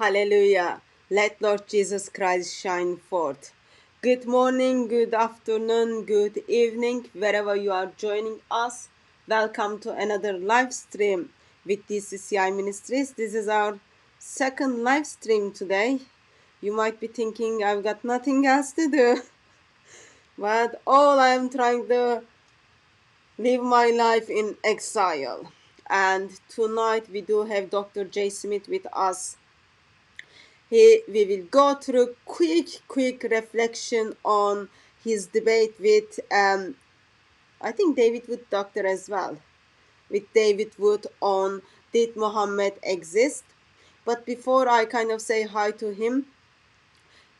Hallelujah. Let Lord Jesus Christ shine forth. Good morning, good afternoon, good evening, wherever you are joining us. Welcome to another live stream with TCCI Ministries. This is our second live stream today. You might be thinking I've got nothing else to do, but all I'm trying to live my life in exile. And tonight we do have Dr. J. Smith with us. We will go through quick reflection on his debate with, I think David Wood doctor as well, with David Wood on did Muhammad exist? But before I kind of say hi to him,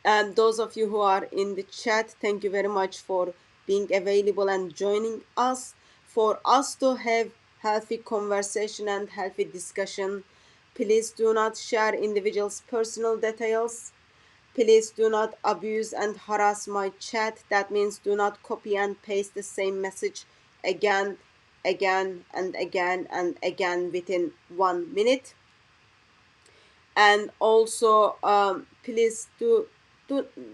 and those of you who are in the chat, thank you very much for being available and joining us. For us to have healthy conversation and healthy discussion, please do not share individuals' personal details. Please do not abuse and harass my chat. That means do not copy and paste the same message again and again within 1 minute. And also please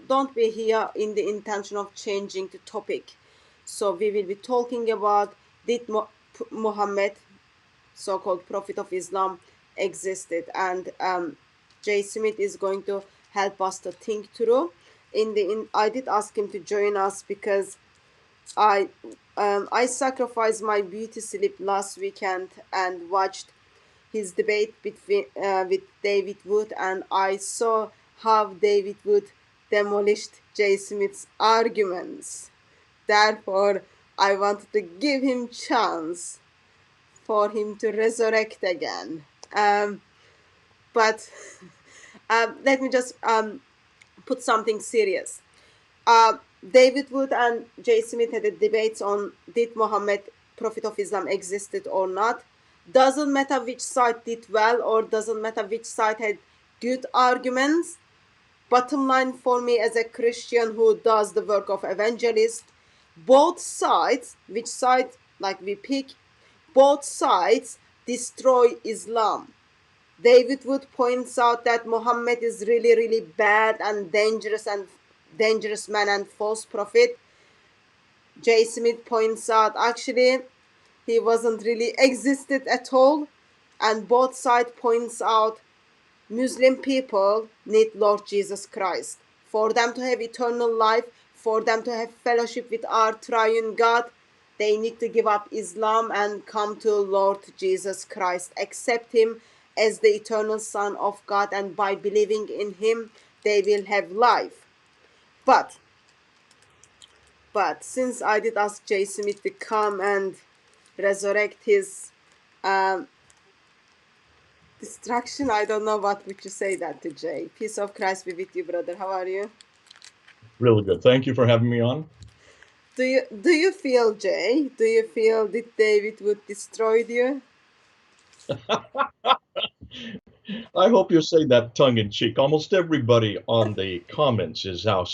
don't be here in the intention of changing the topic. So we will be talking about did Muhammad, so-called prophet of Islam, existed, and Jay Smith is going to help us to think through. I did ask him to join us because I sacrificed my beauty sleep last weekend and watched his debate with David Wood, and I saw how David Wood demolished Jay Smith's arguments. Therefore, I wanted to give him chance for him to resurrect again. But let me just put something serious. David Wood and Jay Smith had a debate on did Muhammad, prophet of Islam, existed or not. Doesn't matter which side did well or doesn't matter which side had good arguments. Bottom line for me as a Christian who does the work of evangelist, both sides, which side like we pick, both sides destroy Islam. David Wood points out that Muhammad is really bad and dangerous man and false prophet. Jay Smith points out actually he wasn't really existed at all, and both sides points out Muslim people need Lord Jesus Christ for them to have eternal life, for them to have fellowship with our triune God. They need to give up Islam and come to Lord Jesus Christ, accept him as the eternal Son of God, and by believing in him they will have life. But since I did ask Jay Smith to come and resurrect his destruction, I don't know what would you say that to Jay. Peace of Christ be with you, brother. How are you? Really good. Thank you for having me on. Do you feel, Jay? Do you feel that David Wood destroyed you? I hope you say that tongue in cheek. Almost everybody on the comments is now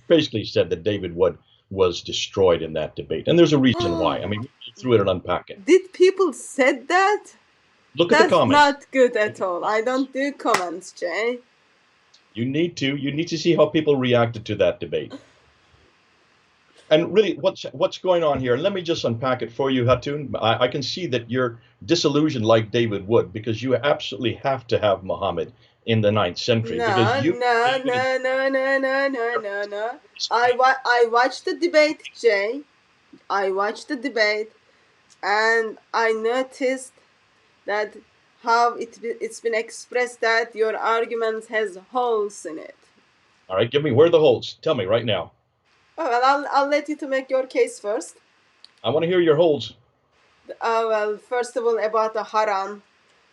basically said that David Wood was destroyed in that debate. And there's a reason why. I mean, we go through it and unpack it. Did people said that? Look at the That's comments. not good at all. I don't do comments, Jay. You need to see how people reacted to that debate. And really, what's going on here? Let me just unpack it for you, Hatun. I can see that you're disillusioned like David Wood because you absolutely have to have Muhammad in the 9th century because you. No. I watched the debate, Jay. I watched the debate, and I noticed that how it's been expressed that your argument has holes in it. All right, where are the holes? Tell me right now. Oh, well, I'll let you to make your case first. I want to hear your holes. Well, first of all, about the Haran.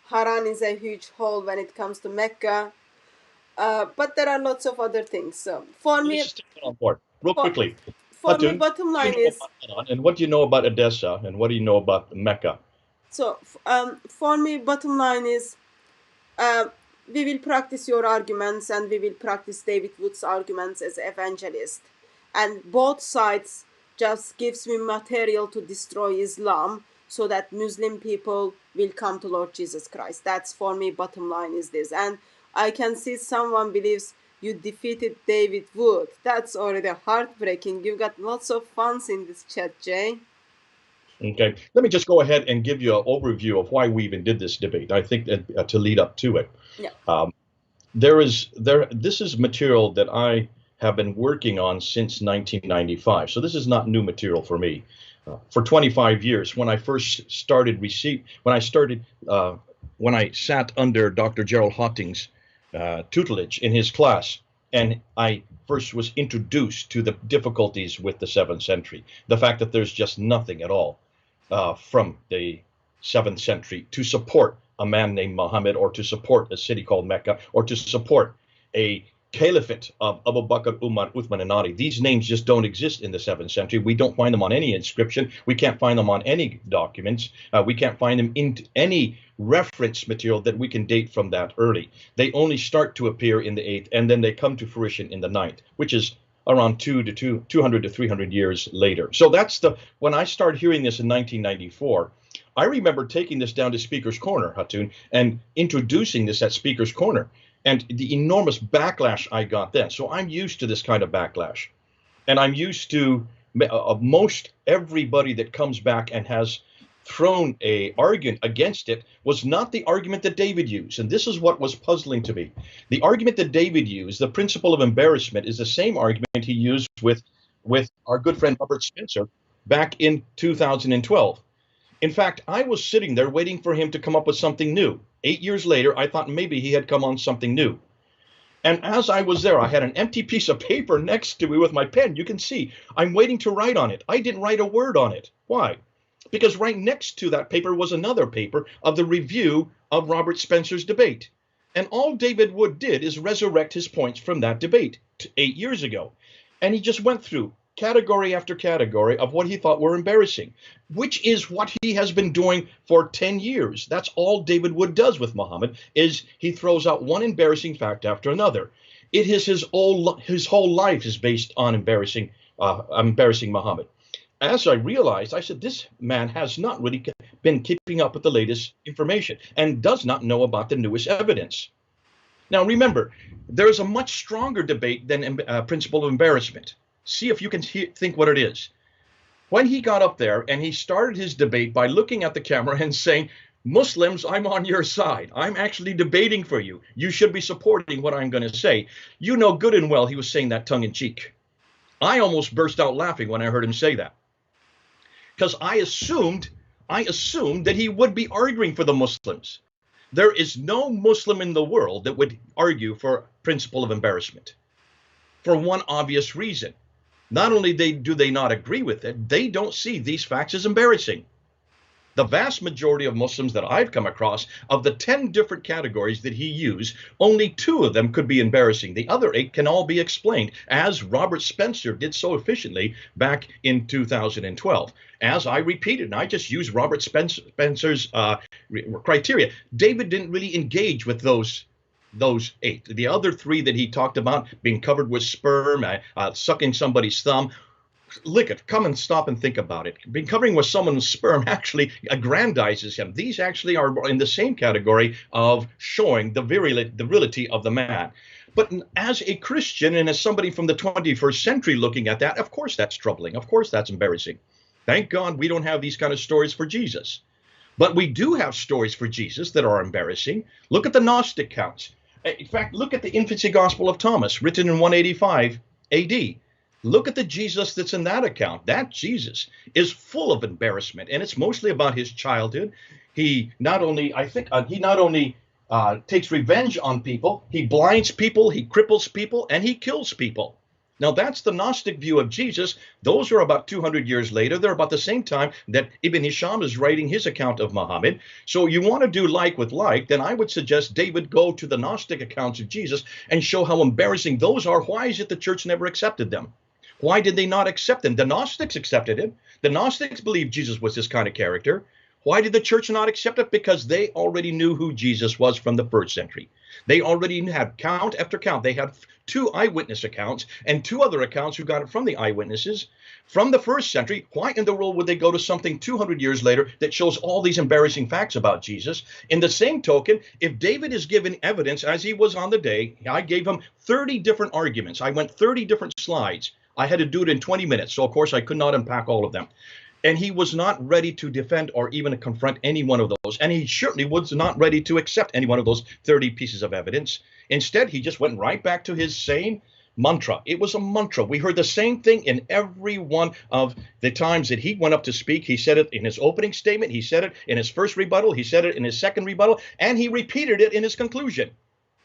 Haran is a huge hole when it comes to Mecca. But there are lots of other things. So for me, Let's just take it on board real quickly. For me, Hatun, bottom line what do you know is. about Haran, and what do you know about Edessa, and what do you know about Mecca? So for me, bottom line is. We will practice your arguments and we will practice David Wood's arguments as evangelist. And both sides just gives me material to destroy Islam so that Muslim people will come to Lord Jesus Christ. That's for me, bottom line is this. And I can see someone believes you defeated David Wood. That's already heartbreaking. You've got lots of fans in this chat, Jay. Okay, let me just go ahead and give you an overview of why we even did this debate. I think that to lead up to it, Yeah. this is material that I have been working on since 1995. So this is not new material for me. For 25 years, when I first started when I sat under Dr. Gerald Hotting's tutelage in his class, and I first was introduced to the difficulties with the 7th century, the fact that there's just nothing at all from the 7th century to support a man named Muhammad, or to support a city called Mecca, or to support a caliphate of Abu Bakr, Umar, Uthman, and Ali. These names just don't exist in the 7th century. We don't find them on any inscription. We can't find them on any documents. We can't find them in any reference material that we can date from that early. They only start to appear in the 8th, and then they come to fruition in the 9th, which is around 200 to 300 years later. So when I started hearing this in 1994, I remember taking this down to Speaker's Corner, Hatun, and introducing this at Speaker's Corner, and the enormous backlash I got then. So I'm used to this kind of backlash, and I'm used to most everybody that comes back and has thrown a argument against it was not the argument that David used. And this is what was puzzling to me. The argument that David used, the principle of embarrassment, is the same argument he used with our good friend Robert Spencer back in 2012. In fact, I was sitting there waiting for him to come up with something new. 8 years later, I thought maybe he had come on something new. And as I was there, I had an empty piece of paper next to me with my pen. You can see I'm waiting to write on it. I didn't write a word on it. Why? Because right next to that paper was another paper of the review of Robert Spencer's debate. And all David Wood did is resurrect his points from that debate 8 years ago. And he just went through category after category of what he thought were embarrassing, which is what he has been doing for 10 years. That's all David Wood does with Muhammad, is he throws out one embarrassing fact after another. It is his whole life is based on embarrassing Muhammad. As I realized, I said, this man has not really been keeping up with the latest information and does not know about the newest evidence. Now, remember, there is a much stronger debate than principle of embarrassment. See if you can think what it is. When he got up there and he started his debate by looking at the camera and saying, Muslims, I'm on your side. I'm actually debating for you. You should be supporting what I'm going to say. You know good and well he was saying that tongue in cheek. I almost burst out laughing when I heard him say that, because I assumed that he would be arguing for the Muslims. There is no Muslim in the world that would argue for principle of embarrassment, for one obvious reason. Not only do they not agree with it, they don't see these facts as embarrassing. The vast majority of Muslims that I've come across, of the 10 different categories that he used, only 2 of them could be embarrassing. The other 8 can all be explained, as Robert Spencer did so efficiently back in 2012. As I repeated, and I just used Robert Spencer's criteria. David didn't really engage with those 8. The other 3 that he talked about, being covered with sperm, sucking somebody's thumb, lick it, come and stop and think about it. Being covering with someone's sperm actually aggrandizes him. These actually are in the same category of showing the virility of the man. But as a Christian and as somebody from the 21st century looking at that, of course that's troubling. Of course that's embarrassing. Thank God we don't have these kind of stories for Jesus. But we do have stories for Jesus that are embarrassing. Look at the Gnostic counts. In fact, look at the infancy gospel of Thomas, written in 185 AD. Look at the Jesus that's in that account. That Jesus is full of embarrassment, and it's mostly about his childhood. He not only takes revenge on people, he blinds people, he cripples people, and he kills people. Now, that's the Gnostic view of Jesus. Those are about 200 years later. They're about the same time that Ibn Hisham is writing his account of Muhammad. So you want to do like with like, then I would suggest David go to the Gnostic accounts of Jesus and show how embarrassing those are. Why is it the church never accepted them? Why did they not accept them? The Gnostics accepted him. The Gnostics believed Jesus was this kind of character. Why did the church not accept it? Because they already knew who Jesus was from the first century. They already had count after count. They had two eyewitness accounts and two other accounts who got it from the eyewitnesses from the first century. Why in the world would they go to something 200 years later that shows all these embarrassing facts about Jesus? In the same token, if David is given evidence as he was on the day, I gave him 30 different arguments. I went 30 different slides. I had to do it in 20 minutes. So, of course, I could not unpack all of them. And he was not ready to defend or even confront any one of those. And he certainly was not ready to accept any one of those 30 pieces of evidence. Instead, he just went right back to his same mantra. It was a mantra. We heard the same thing in every one of the times that he went up to speak. He said it in his opening statement. He said it in his first rebuttal. He said it in his second rebuttal. And he repeated it in his conclusion.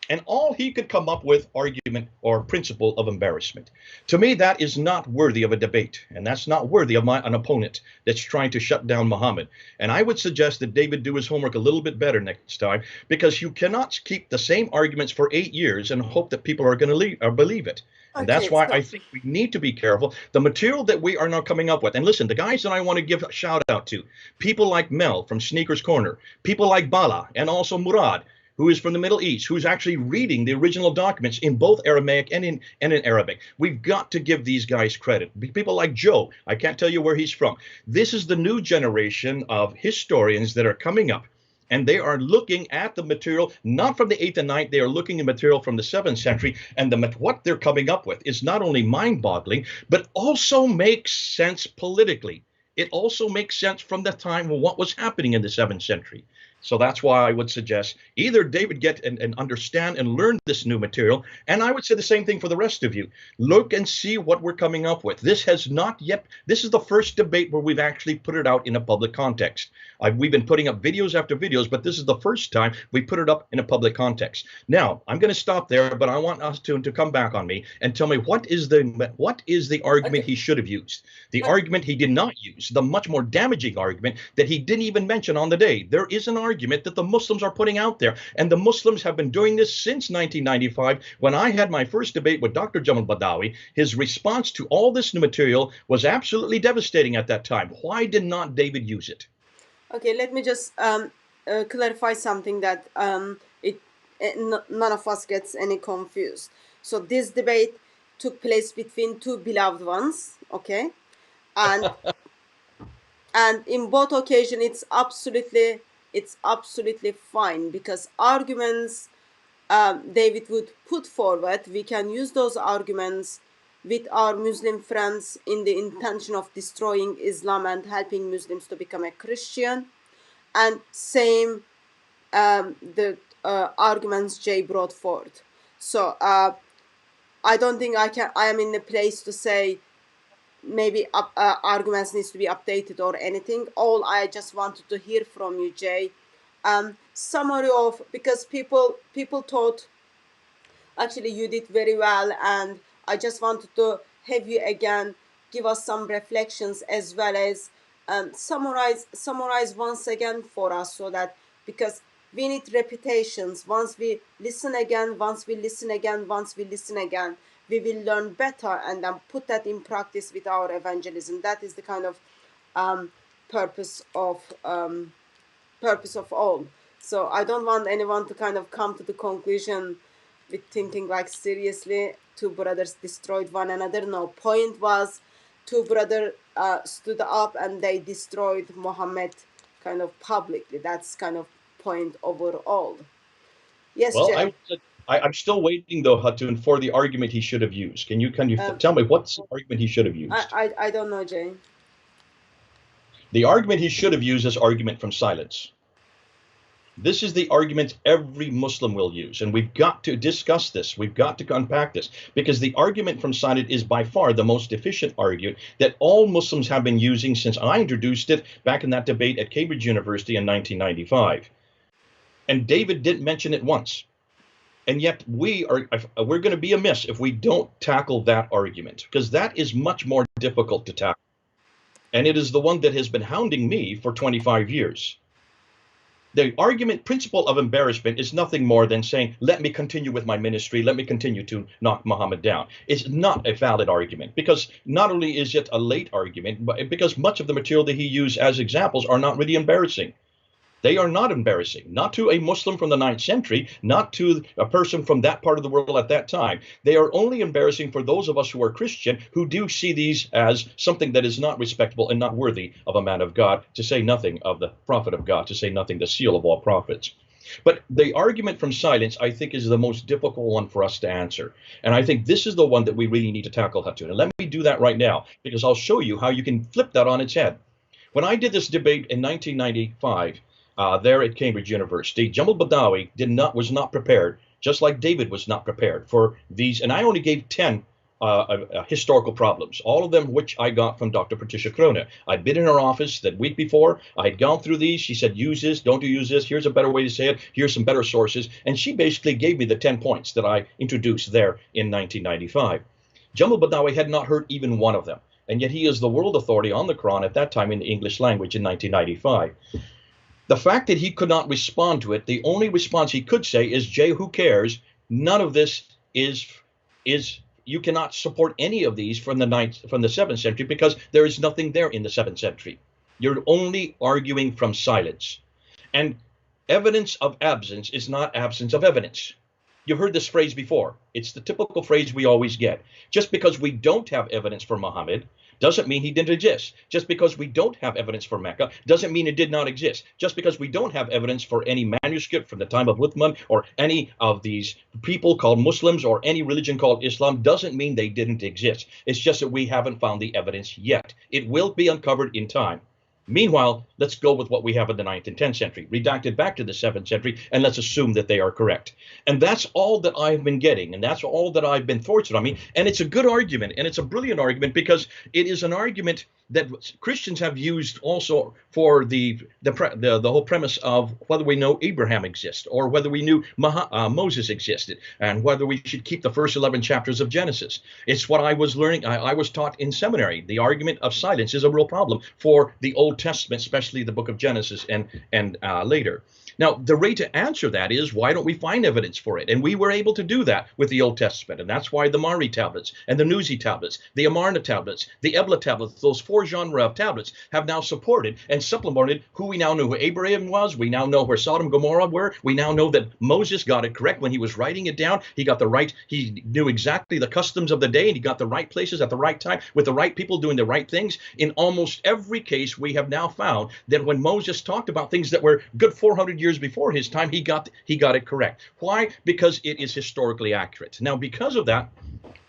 And all he could come up with argument or principle of embarrassment. To me, that is not worthy of a debate. And that's not worthy of an opponent that's trying to shut down Muhammad. And I would suggest that David do his homework a little bit better next time, because you cannot keep the same arguments for 8 years and hope that people are going to believe it. And that's Okay, why so I think we need to be careful. The material that we are now coming up with, and listen, the guys that I want to give a shout out to, people like Mel from Sneakers Corner, people like Bala, and also Murad, who is from the Middle East, who's actually reading the original documents in both Aramaic and in Arabic. We've got to give these guys credit. People like Joe, I can't tell you where he's from. This is the new generation of historians that are coming up, and they are looking at the material, not from the 8th and 9th, they are looking at material from the 7th century, and what they're coming up with is not only mind-boggling, but also makes sense politically. It also makes sense from the time of what was happening in the 7th century. So that's why I would suggest either David get and understand and learn this new material, and I would say the same thing for the rest of you. Look and see what we're coming up with. This is the first debate where we've actually put it out in a public context. We've been putting up videos after videos, but this is the first time we put it up in a public context. Now, I'm going to stop there, but I want us to come back on me and tell me what is the argument okay, he should have used, the okay, argument he did not use, the much more damaging argument that he didn't even mention on the day. There is an argument that the Muslims are putting out there, and the Muslims have been doing this since 1995. When I had my first debate with Dr. Jamal Badawi, his response to all this new material was absolutely devastating at that time. Why did not David use it? okay. Let me just clarify something that none of us gets any confused. So this debate took place between two beloved ones, okay, and in both occasions it's absolutely fine, because arguments David would put forward, we can use those arguments with our Muslim friends in the intention of destroying Islam and helping Muslims to become a Christian. And same the arguments Jay brought forth. So I don't think I am in a place to say maybe arguments needs to be updated or anything. All I just wanted to hear from you, Jay, summary of, because people thought actually you did very well, and I just wanted to have you again give us some reflections, as well as summarize once again for us, so that, because we need repetitions. Once we listen again, once we listen again, once we listen again, we will learn better and then put that in practice with our evangelism. That is the kind of purpose of all. So I don't want anyone to kind of come to the conclusion with thinking like, seriously, two brothers destroyed one another. No, point was two brothers stood up and they destroyed Muhammad kind of publicly. That's kind of point overall. Yes, Well, Jay. I'm still waiting though, Hatun, for the argument he should have used. Can you Um, tell me what's the argument he should have used? I don't know, Jay. The argument he should have used is argument from silence. This is the argument every Muslim will use, and we've got to discuss this. We've got to unpack this, because the argument from silence is by far the most efficient argument that all Muslims have been using since I introduced it back in that debate at Cambridge University in 1995. And David didn't mention it once. And yet we're going to be amiss if we don't tackle that argument, because that is much more difficult to tackle. And it is the one that has been hounding me for 25 years. The argument principle of embarrassment is nothing more than saying, let me continue with my ministry, let me continue to knock Muhammad down. It's not a valid argument, because not only is it a late argument, but because much of the material that he used as examples are not really embarrassing. They are not embarrassing, not to a Muslim from the 9th century, not to a person from that part of the world at that time. They are only embarrassing for those of us who are Christian, who do see these as something that is not respectable and not worthy of a man of God, to say nothing of the prophet of God, to say nothing the seal of all prophets. But the argument from silence, I think, is the most difficult one for us to answer. And I think this is the one that we really need to tackle, Hatun. And let me do that right now, because I'll show you how you can flip that on its head. When I did this debate in 1995, there at Cambridge University, Jamal Badawi was not prepared, just like David was not prepared for these. And I only gave 10 historical problems, all of them which I got from Dr. Patricia Krona. I'd been in her office that week before. I had gone through these. She said, use this, don't use this. Here's a better way to say it. Here's some better sources. And she basically gave me the 10 points that I introduced there in 1995. Jamal Badawi had not heard even one of them. And yet he is the world authority on the Quran at that time in the English language in 1995. The fact that he could not respond to it, the only response he could say is, Jay, who cares? None of this is you cannot support any of these from the 7th century, because there is nothing there in the 7th century. You're only arguing from silence. And evidence of absence is not absence of evidence. You've heard this phrase before. It's the typical phrase we always get. Just because we don't have evidence for Muhammad doesn't mean he didn't exist. Just because we don't have evidence for Mecca doesn't mean it did not exist. Just because we don't have evidence for any manuscript from the time of Uthman or any of these people called Muslims or any religion called Islam doesn't mean they didn't exist. It's just that we haven't found the evidence yet. It will be uncovered in time. Meanwhile, let's go with what we have in the 9th and 10th century, redacted back to the 7th century, and let's assume that they are correct. And that's all that I've been getting, and that's all that I've been fortunate on me. And it's a good argument, and it's a brilliant argument, because it is an argument that Christians have used also for the whole premise of whether we know Abraham exists, or whether we knew Moses existed, and whether we should keep the first 11 chapters of Genesis. It's what I was learning. I was taught in seminary. The argument of silence is a real problem for the Old Testament, especially the book of Genesis and later. Now, the way to answer that is, why don't we find evidence for it? And we were able to do that with the Old Testament. And that's why the Mari tablets and the Nuzi tablets, the Amarna tablets, the Ebla tablets, those 4 genre of tablets have now supported and supplemented who we now know who Abraham was. We now know where Sodom and Gomorrah were. We now know that Moses got it correct when he was writing it down. He knew exactly the customs of the day, and he got the right places at the right time with the right people doing the right things. In almost every case, we have now found that when Moses talked about things that were good 400 years before his time, he got it correct. Why? Because it is historically accurate. Now, because of that,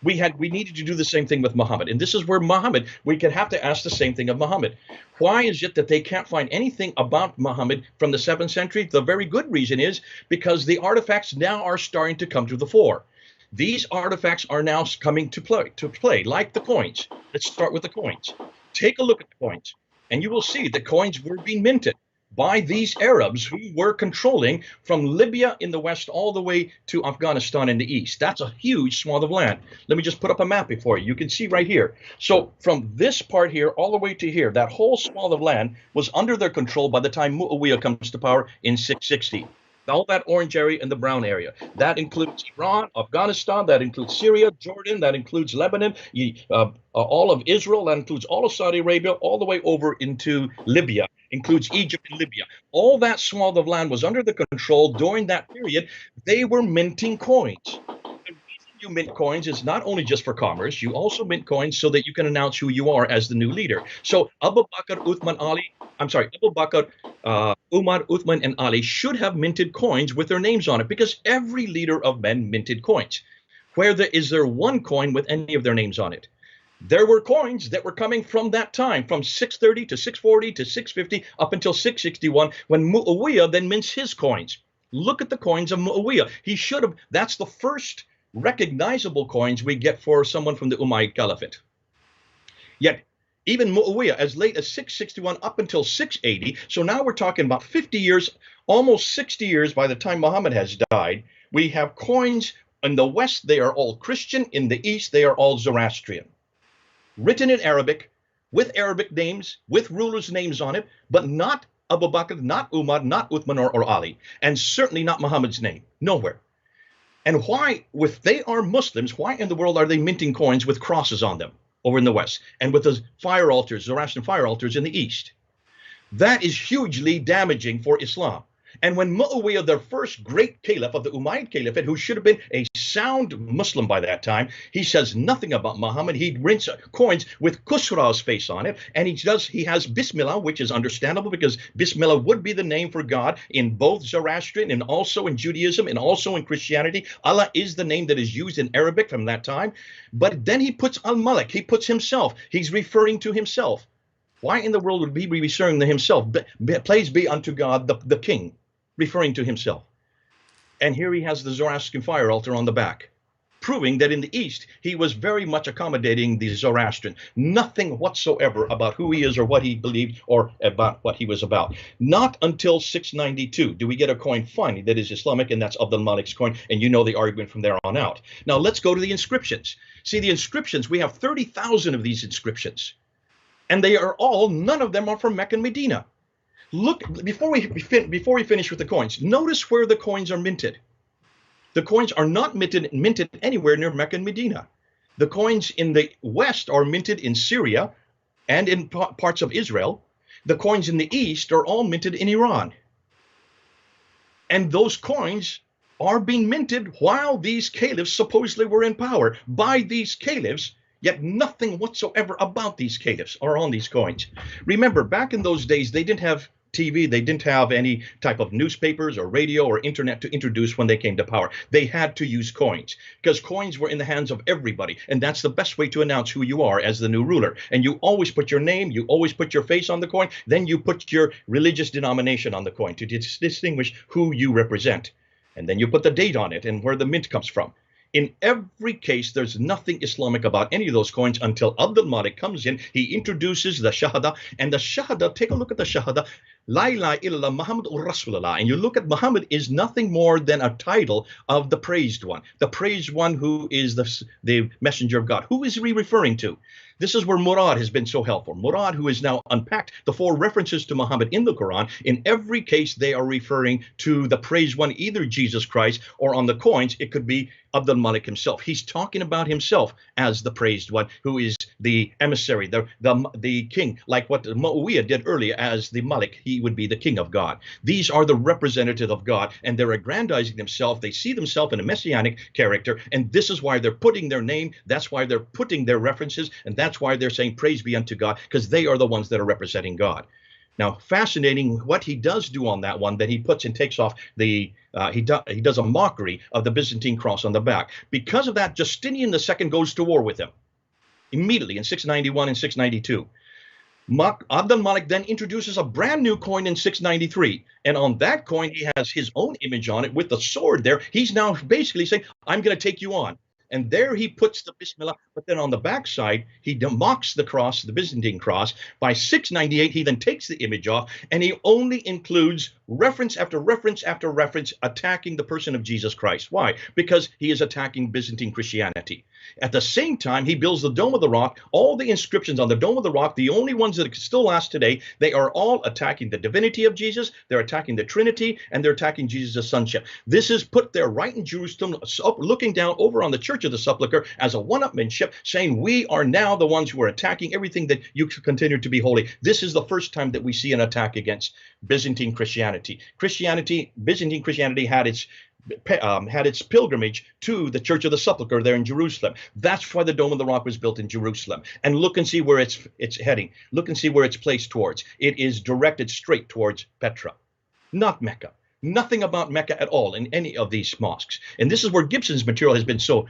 we needed to do the same thing with Muhammad. And this is where Muhammad, we could have to ask the same thing of Muhammad. Why is it that they can't find anything about Muhammad from the 7th century? The very good reason is because the artifacts now are starting to come to the fore. These artifacts are now coming to play, like the coins. Let's start with the coins. Take a look at the coins, and you will see the coins were being minted by these Arabs who were controlling from Libya in the west all the way to Afghanistan in the east. That's a huge swath of land. Let me just put up a map before you. You can see right here. So from this part here all the way to here, that whole swath of land was under their control by the time Muawiyah comes to power in 660. All that orange area and the brown area. That includes Iran, Afghanistan, that includes Syria, Jordan, that includes Lebanon, all of Israel, that includes all of Saudi Arabia, all the way over into Libya, includes Egypt and Libya. All that swath of land was under the control during that period. They were minting coins. The reason you mint coins is not only just for commerce, you also mint coins so that you can announce who you are as the new leader. So Abu Bakr, Umar, Uthman, and Ali should have minted coins with their names on it, because every leader of men minted coins. Is there one coin with any of their names on it? There were coins that were coming from that time, from 630 to 640 to 650 up until 661, when Muawiyah then mints his coins. Look at the coins of Muawiyah. That's the first recognizable coins we get for someone from the Umayyad Caliphate. Yet, even Muawiyah, as late as 661 up until 680, so now we're talking about 50 years, almost 60 years by the time Muhammad has died, we have coins in the West, they are all Christian. In the East, they are all Zoroastrian. Written in Arabic, with Arabic names, with rulers' names on it, but not Abu Bakr, not Umar, not Uthman or Ali, and certainly not Muhammad's name. Nowhere. And why, if they are Muslims, why in the world are they minting coins with crosses on them over in the West and with the fire altars, Zoroastrian fire altars in the East? That is hugely damaging for Islam. And when Muawiyah, the first great caliph of the Umayyad Caliphate, who should have been a sound Muslim by that time, he says nothing about Muhammad. He rinse coins with Khusraw's face on it, and he has Bismillah, which is understandable because Bismillah would be the name for God in both Zoroastrian and also in Judaism and also in Christianity. Allah is the name that is used in Arabic from that time. But then he puts Al-Malik, he puts himself, he's referring to himself. Why in the world would he be referring to himself? Praise be unto God, the king, referring to himself. And here he has the Zoroastrian fire altar on the back, proving that in the East, he was very much accommodating the Zoroastrian. Nothing whatsoever about who he is or what he believed or about what he was about. Not until 692 do we get a coin finally that is Islamic, and that's Abdul Malik's coin, and you know the argument from there on out. Now let's go to the inscriptions. See, the inscriptions, we have 30,000 of these inscriptions. And they are all, none of them are from Mecca and Medina. Look, before we finish with the coins, notice where the coins are minted. The coins are not minted anywhere near Mecca and Medina. The coins in the West are minted in Syria and in parts of Israel. The coins in the East are all minted in Iran. And those coins are being minted while these caliphs supposedly were in power by these caliphs. Yet nothing whatsoever about these caliphs are on these coins. Remember, back in those days, they didn't have TV. They didn't have any type of newspapers or radio or internet to introduce when they came to power. They had to use coins because coins were in the hands of everybody. And that's the best way to announce who you are as the new ruler. And you always put your name, you always put your face on the coin. Then you put your religious denomination on the coin to distinguish who you represent. And then you put the date on it and where the mint comes from. In every case, there's nothing Islamic about any of those coins until Abdul Malik comes in. He introduces the Shahada, and the Shahada, take a look at the Shahada, La ilaha illallah Muhammadur Rasulullah. And you look at Muhammad is nothing more than a title of the praised one who is the messenger of God. Who is he referring to? This is where Murad has been so helpful. Murad, who has now unpacked the 4 references to Muhammad in the Quran, in every case they are referring to the praised one, either Jesus Christ, or on the coins, it could be Abdul Malik himself. He's talking about himself as the praised one, who is the emissary, the king, like what Muawiyah did earlier as the Malik. He would be the king of God. These are the representative of God, and they're aggrandizing themselves. They see themselves in a messianic character, and this is why they're putting their name. That's why they're putting their references, and that's why they're saying praise be unto God, because they are the ones that are representing God. Now, fascinating what he does do on that one, that he puts and takes off the, he does a mockery of the Byzantine cross on the back. Because of that, Justinian II goes to war with him immediately in 691 and 692. Abdul Malik then introduces a brand new coin in 693. And on that coin, he has his own image on it with the sword there. He's now basically saying, I'm going to take you on. And there he puts the Bismillah, but then on the backside, he mocks the cross, the Byzantine cross. By 698, he then takes the image off, and he only includes reference after reference after reference attacking the person of Jesus Christ. Why? Because he is attacking Byzantine Christianity. At the same time, he builds the Dome of the Rock. All the inscriptions on the Dome of the Rock, the only ones that still last today, they are all attacking the divinity of Jesus, they're attacking the Trinity, and they're attacking Jesus' sonship. This is put there right in Jerusalem, looking down over on the Church of the Sepulchre as a one-upmanship, saying we are now the ones who are attacking everything that you continue to be holy. This is the first time that we see an attack against Byzantine Christianity. Byzantine Christianity had its pilgrimage to the Church of the Sepulchre there in Jerusalem. That's why the Dome of the Rock was built in Jerusalem. And look and see where it's heading. Look and see where it's placed towards. It is directed straight towards Petra, not Mecca. Nothing about Mecca at all in any of these mosques. And this is where Gibson's material has been so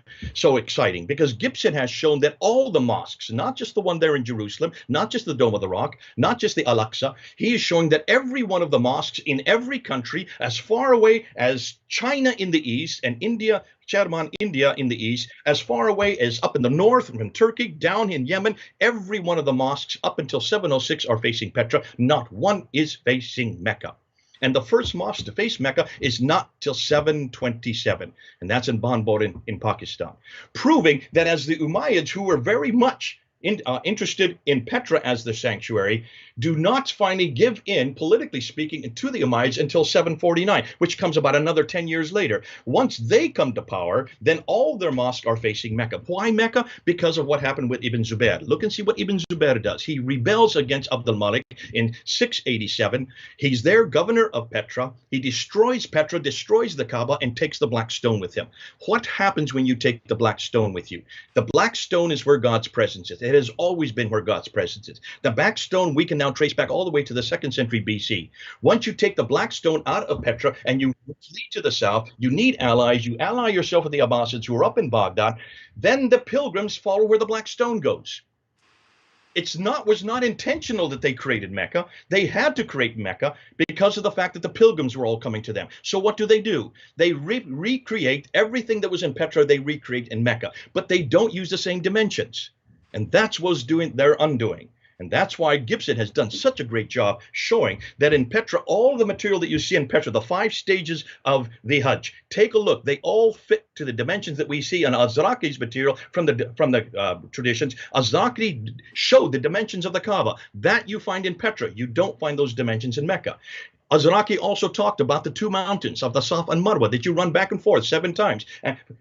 exciting, because Gibson has shown that all the mosques, not just the one there in Jerusalem, not just the Dome of the Rock, not just the Al-Aqsa, he is showing that every one of the mosques in every country, as far away as China in the east and India, Cherman, India in the east, as far away as up in the north from Turkey, down in Yemen, every one of the mosques up until 706 are facing Petra. Not one is facing Mecca. And the first mosque to face Mecca is not till 727, and that's in Banbor in Pakistan, proving that as the Umayyads, who were very much interested in Petra as the sanctuary, do not finally give in, politically speaking, to the Umayyads until 749, which comes about another 10 years later. Once they come to power, then all their mosques are facing Mecca. Why Mecca? Because of what happened with Ibn Zubayr. Look and see what Ibn Zubayr does. He rebels against Abdul Malik in 687. He's there, governor of Petra. He destroys Petra, destroys the Kaaba, and takes the black stone with him. What happens when you take the black stone with you? The black stone is where God's presence is. It has always been where God's presence is. The black stone we can now trace back all the way to the 2nd century BC. Once you take the black stone out of Petra and you flee to the south, you need allies. You ally yourself with the Abbasids who are up in Baghdad. Then the pilgrims follow where the black stone goes. Was not intentional that they created Mecca. They had to create Mecca because of the fact that the pilgrims were all coming to them. So what do? They recreate everything that was in Petra, they recreate in Mecca, but they don't use the same dimensions. And that's what's doing their undoing. And that's why Gibson has done such a great job showing that in Petra, all the material that you see in Petra, the 5 stages of the Hajj, take a look. They all fit to the dimensions that we see in Azraqi's material from the traditions. Azraqi showed the dimensions of the Kaaba. That you find in Petra. You don't find those dimensions in Mecca. Azraqi also talked about the 2 mountains of the Safa and Marwa that you run back and forth 7 times,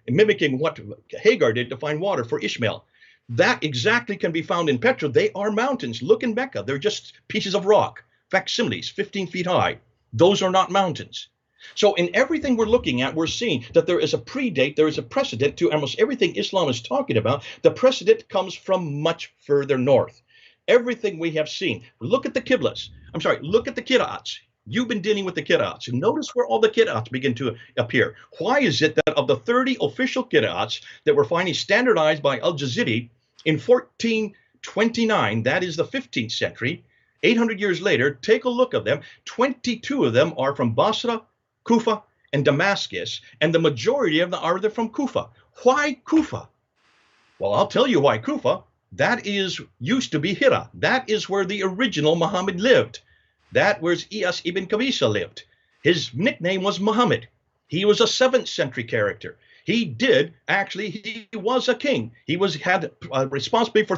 mimicking what Hagar did to find water for Ishmael. That exactly can be found in Petra. They are mountains. Look in Mecca. They're just pieces of rock, facsimiles, 15 feet high. Those are not mountains. So in everything we're looking at, we're seeing that there is a predate, there is a precedent to almost everything Islam is talking about. The precedent comes from much further north. Everything we have seen. Look at the Qiblas. Look at the Qira'ats. You've been dealing with the Qira'ats. And notice where all the Qira'ats begin to appear. Why is it that of the 30 official Qira'ats that were finally standardized by Al-Jaziri, in 1429, that is the 15th century, 800 years later, take a look at them. 22 of them are from Basra, Kufa, and Damascus, and the majority of them are from Kufa. Why Kufa? Well, I'll tell you why Kufa. That used to be Hira. That is where the original Muhammad lived. That was Iyas ibn Qabisa lived. His nickname was Muhammad. He was a 7th century character. He was a king. He had responsibility for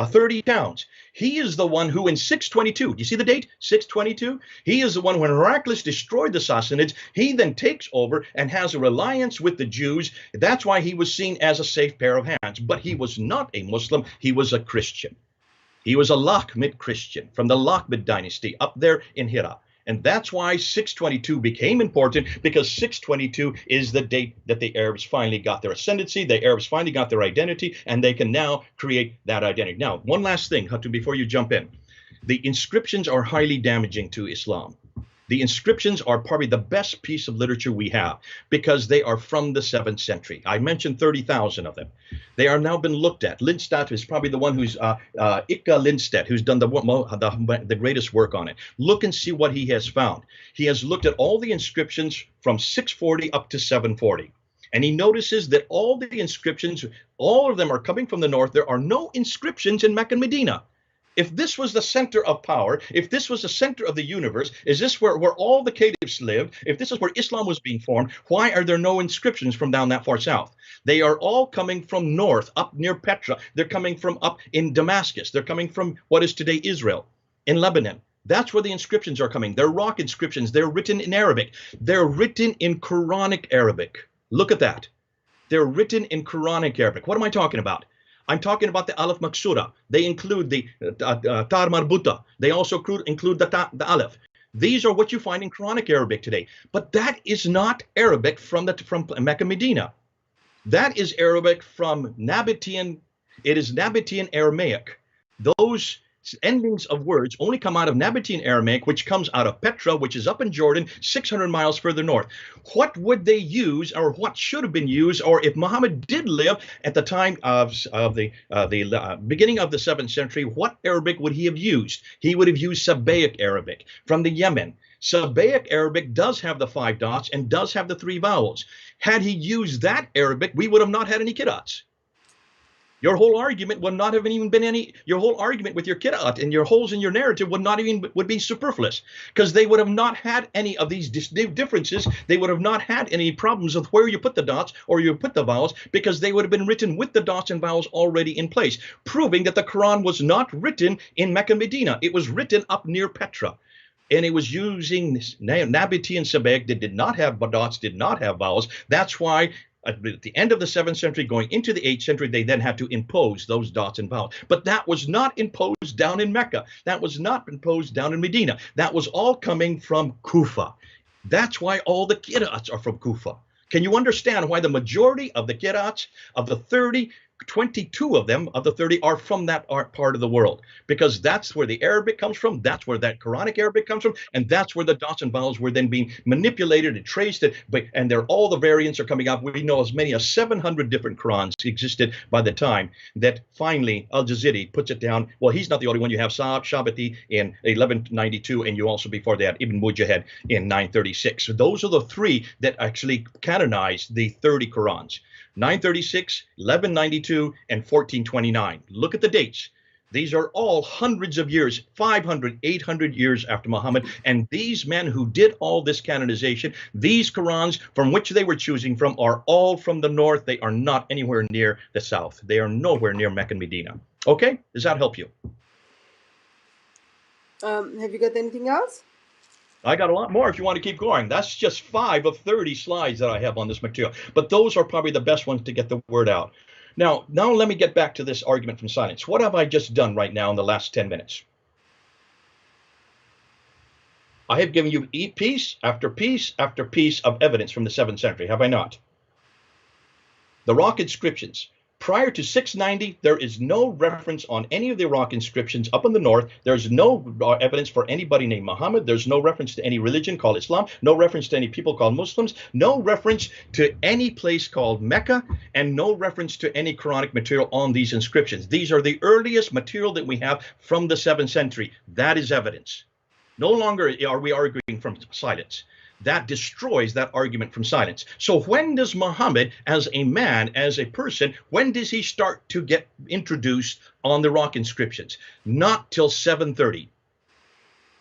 30 towns. He is the one who in 622, do you see the date? 622? He is the one when Heraclius destroyed the Sassanids. He then takes over and has a reliance with the Jews. That's why he was seen as a safe pair of hands. But he was not a Muslim. He was a Christian. He was a Lakhmid Christian from the Lakhmid dynasty up there in Hira. And that's why 622 became important, because 622 is the date that the Arabs finally got their ascendancy, the Arabs finally got their identity, and they can now create that identity. Now, one last thing, Hatu, before you jump in. The inscriptions are highly damaging to Islam. The inscriptions are probably the best piece of literature we have because they are from the 7th century. I mentioned 30,000 of them. They are now been looked at. Lindstedt is probably the one who's, Ikka Lindstedt, who's done the greatest work on it. Look and see what he has found. He has looked at all the inscriptions from 640 up to 740. And he notices that all the inscriptions, all of them are coming from the north. There are no inscriptions in Mecca and Medina. If this was the center of power, if this was the center of the universe, is this where all the caliphs lived? If this is where Islam was being formed, why are there no inscriptions from down that far south? They are all coming from north, up near Petra. They're coming from up in Damascus. They're coming from what is today Israel, in Lebanon. That's where the inscriptions are coming. They're rock inscriptions. They're written in Arabic. They're written in Quranic Arabic. Look at that. They're written in Quranic Arabic. What am I talking about? I'm talking about the Aleph Maksura. They include the Tar Marbuta. They also include the Aleph. These are what you find in Quranic Arabic today. But that is not Arabic from Mecca, Medina. That is Arabic from Nabatean. It is Nabatean Aramaic. Those endings of words only come out of Nabatean Aramaic, which comes out of Petra, which is up in Jordan, 600 miles further north. What would they use, or what should have been used, or if Muhammad did live at the time of the beginning of the 7th century, what Arabic would he have used? He would have used Sabbaic Arabic from the Yemen. Sabbaic Arabic does have the 5 dots and does have the 3 vowels. Had he used that Arabic, we would have not had any Qira'ats. Your whole argument would not have even been any, your whole argument with your Kiddush and your holes in your narrative would not even, would be superfluous, because they would have not had any of these differences. They would have not had any problems with where you put the dots or you put the vowels, because they would have been written with the dots and vowels already in place, proving that the Quran was not written in Mecca, Medina. It was written up near Petra. And it was using Nabati and Sebek that did not have dots, did not have vowels. That's why at the end of the 7th century, going into the 8th century, they then had to impose those dots and vowels. But that was not imposed down in Mecca. That was not imposed down in Medina. That was all coming from Kufa. That's why all the Qira'ats are from Kufa. Can you understand why the majority of the Qira'ats, of the 30, 22 of them, of the 30, are from that part of the world? Because that's where the Arabic comes from, that's where that Quranic Arabic comes from, and that's where the dots and vowels were then being manipulated and traced, and they're, all the variants are coming out. We know as many as 700 different Qurans existed by the time that finally Al-Jaziri puts it down. Well, he's not the only one. You have Shabati in 1192, and you also, before that, Ibn Mujahid in 936. So those are the three that actually canonized the 30 Qurans. 936, 1192, and 1429. Look at the dates. These are all hundreds of years, 500, 800 years after Muhammad. And these men who did all this canonization, these Qurans from which they were choosing from, are all from the north. They are not anywhere near the south. They are nowhere near Mecca and Medina. Okay? Does that help you? Have you got anything else? I got a lot more if you want to keep going. That's just 5 of 30 slides that I have on this material. But those are probably the best ones to get the word out. Now let me get back to this argument from silence. What have I just done right now in the last 10 minutes? I have given you piece after piece after piece of evidence from the 7th century, have I not? The rock inscriptions. Prior to 690, there is no reference on any of the rock inscriptions up in the north. There's no evidence for anybody named Muhammad. There's no reference to any religion called Islam, no reference to any people called Muslims, no reference to any place called Mecca, and no reference to any Quranic material on these inscriptions. These are the earliest material that we have from the 7th century. That is evidence. No longer are we arguing from silence. That destroys that argument from silence. So when does Muhammad, as a man, as a person, when does he start to get introduced on the rock inscriptions? Not till 730.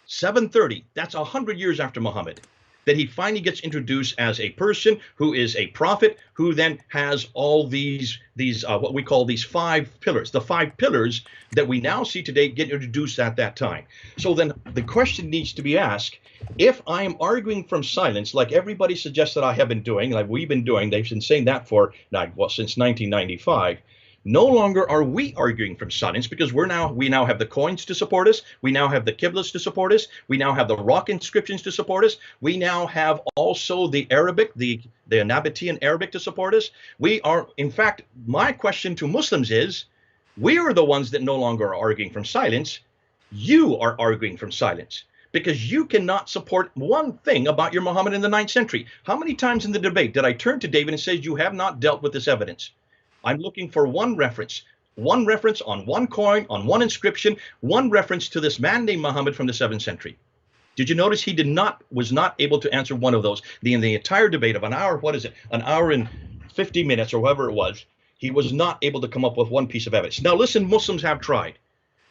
730, that's 100 years after Muhammad, that he finally gets introduced as a person who is a prophet, who then has all these what we call these 5 pillars. The 5 pillars that we now see today get introduced at that time. So then the question needs to be asked, if I am arguing from silence, like everybody suggests that I have been doing, like we've been doing, they've been saying that for, since 1995, no longer are we arguing from silence, because we now have the coins to support us. We now have the Qiblas to support us. We now have the rock inscriptions to support us. We now have also the Arabic, the Nabatean Arabic to support us. We are, in fact, my question to Muslims is, we are the ones that no longer are arguing from silence. You are arguing from silence, because you cannot support one thing about your Muhammad in the 9th century. How many times in the debate did I turn to David and say, you have not dealt with this evidence? I'm looking for one reference on one coin, on one inscription, one reference to this man named Muhammad from the 7th century. Did you notice he was not able to answer one of those? In the entire debate of an hour, an hour and 50 minutes or whatever it was, he was not able to come up with one piece of evidence. Now listen, Muslims have tried.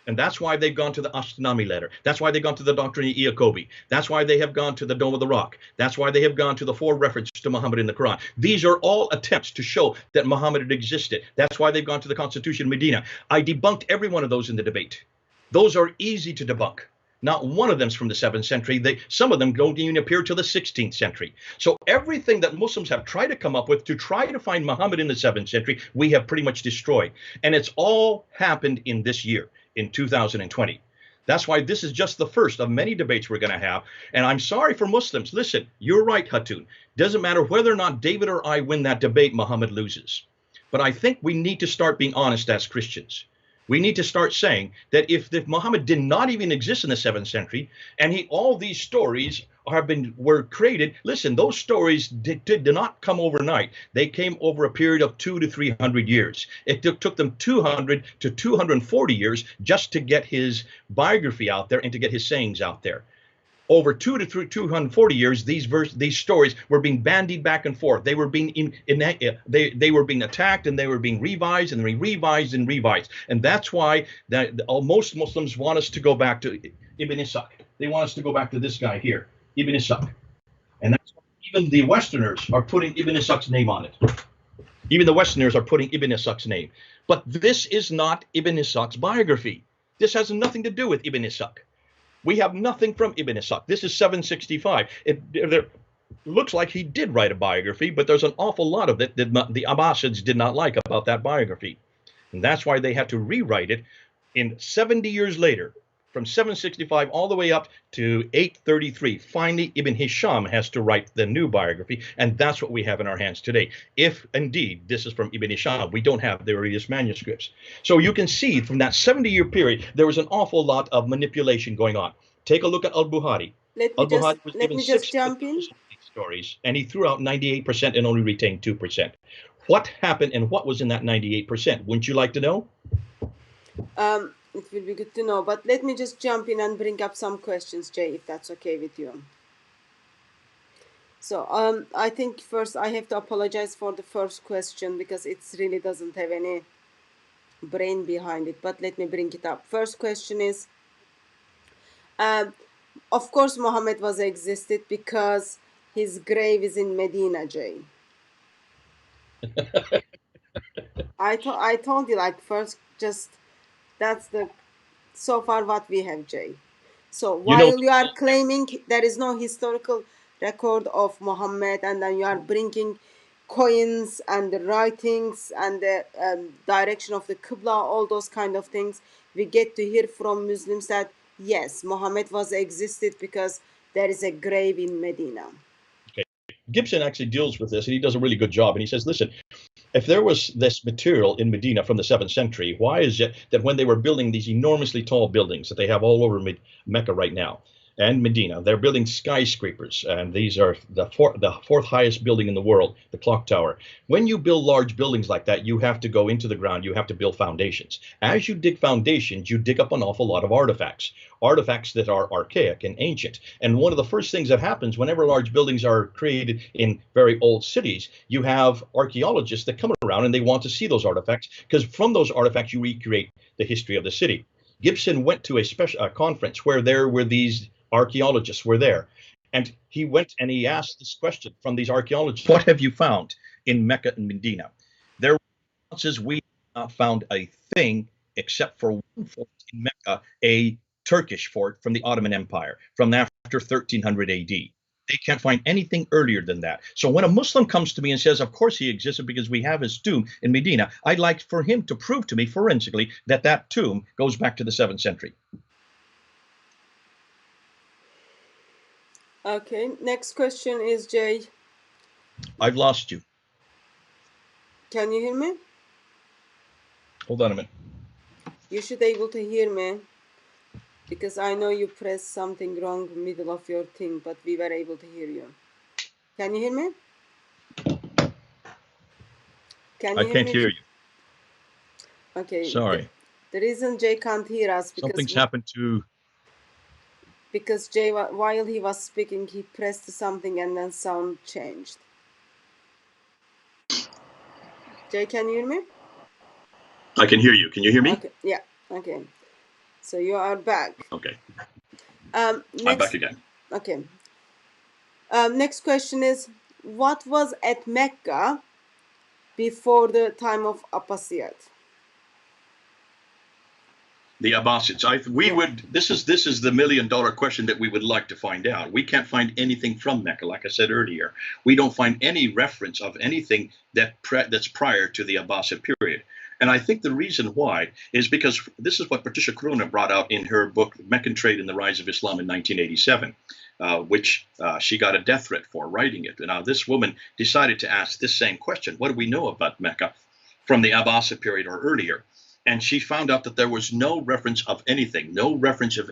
And that's why they've gone to the Ashtanami letter. That's why they've gone to the Doctrine of Iacobi. That's why they have gone to the Dome of the Rock. That's why they have gone to the 4 references to Muhammad in the Quran. These are all attempts to show that Muhammad had existed. That's why they've gone to the Constitution of Medina. I debunked every one of those in the debate. Those are easy to debunk. Not one of them's from the 7th century. Some of them don't even appear till the 16th century. So everything that Muslims have tried to come up with to try to find Muhammad in the 7th century, we have pretty much destroyed. And it's all happened in this year, in 2020. That's why this is just the first of many debates we're going to have. And I'm sorry for Muslims. Listen, you're right, Hatun. Doesn't matter whether or not David or I win that debate, Muhammad loses. But I think we need to start being honest as Christians. We need to start saying that if Muhammad did not even exist in the 7th century, and all these stories were created, listen, those stories did not come overnight. They came over a period of 200 to 300 years. It took them 200 to 240 years just to get his biography out there and to get his sayings out there. over 240 years, these stories were being bandied back and forth. They were being they were being attacked, and they were being revised and revised and revised. And that's why most Muslims want us to go back to Ibn Ishaq. They want us to go back to this guy here, Ibn Ishaq. And that's why even the Westerners are putting Ibn Ishaq's name on it. Even the Westerners are putting Ibn Ishaq's name. But this is not Ibn Ishaq's biography. This has nothing to do with Ibn Ishaq. We have nothing from Ibn Ishaq. This is 765. It looks like he did write a biography, but there's an awful lot of it that the Abbasids did not like about that biography. And that's why they had to rewrite it in 70 years later, from 765 all the way up to 833. Finally, Ibn Hisham has to write the new biography, and that's what we have in our hands today. If indeed this is from Ibn Hisham, we don't have the earliest manuscripts. So you can see from that 70-year period, there was an awful lot of manipulation going on. Take a look at Al-Bukhari. Al-Bukhari was given 6 jump in. stories, and he threw out 98% and only retained 2%. What happened and what was in that 98%? Wouldn't you like to know? It will be good to know, but let me just jump in and bring up some questions, Jay, if that's okay with you. So I think first I have to apologize for the first question because it really doesn't have any brain behind it, but let me bring it up. First question is, of course Muhammad was existed because his grave is in Medina, Jay. I told you, like, first, just that's the so far what we have, Jay. So while you are claiming there is no historical record of Muhammad, and then you are bringing coins and the writings and the direction of the Qibla, all those kind of things, we get to hear from Muslims that yes, Muhammad was existed because there is a grave in Medina. Okay. Gibson actually deals with this, and he does a really good job. And he says, listen, if there was this material in Medina from the 7th century, why is it that when they were building these enormously tall buildings that they have all over Mecca right now and Medina, they're building skyscrapers, and these are the fourth highest building in the world, the clock tower. When you build large buildings like that, you have to go into the ground, you have to build foundations. As you dig foundations, you dig up an awful lot of artifacts that are archaic and ancient. And one of the first things that happens whenever large buildings are created in very old cities, you have archaeologists that come around and they want to see those artifacts, because from those artifacts you recreate the history of the city. Gibson went to a conference where there were these archaeologists were there, and he went and he asked this question from these archaeologists: what have you found in Mecca and Medina? Their response is, we have not found a thing except for one fort in Mecca, a Turkish fort from the Ottoman Empire from after 1300 AD. They can't find anything earlier than that. So when a Muslim comes to me and says, of course he existed because we have his tomb in Medina, I'd like for him to prove to me forensically that that tomb goes back to the 7th century. Okay, next question is, Jay. I've lost you. Can you hear me? Hold on a minute. You should be able to hear me, because I know you pressed something wrong middle of your thing, but we were able to hear you. Can you hear me? I can't hear you. Okay. Sorry. The reason Jay can't hear us because something's happened to. Because Jay, while he was speaking, he pressed something and then sound changed. Jay, can you hear me? I can hear you. Can you hear me? Okay. Yeah. Okay. So you are back. Okay. I'm back again. Okay. Next question is, what was at Mecca before the time of Abbasid? The Abbasids. This is the $1 million question that we would like to find out. We can't find anything from Mecca, like I said earlier. We don't find any reference of anything that's prior to the Abbasid period. And I think the reason why is because this is what Patricia Crone brought out in her book, Meccan Trade and the Rise of Islam in 1987, which she got a death threat for writing it. And now this woman decided to ask this same question: what do we know about Mecca from the Abbasid period or earlier? And she found out that there was no reference of anything, no reference of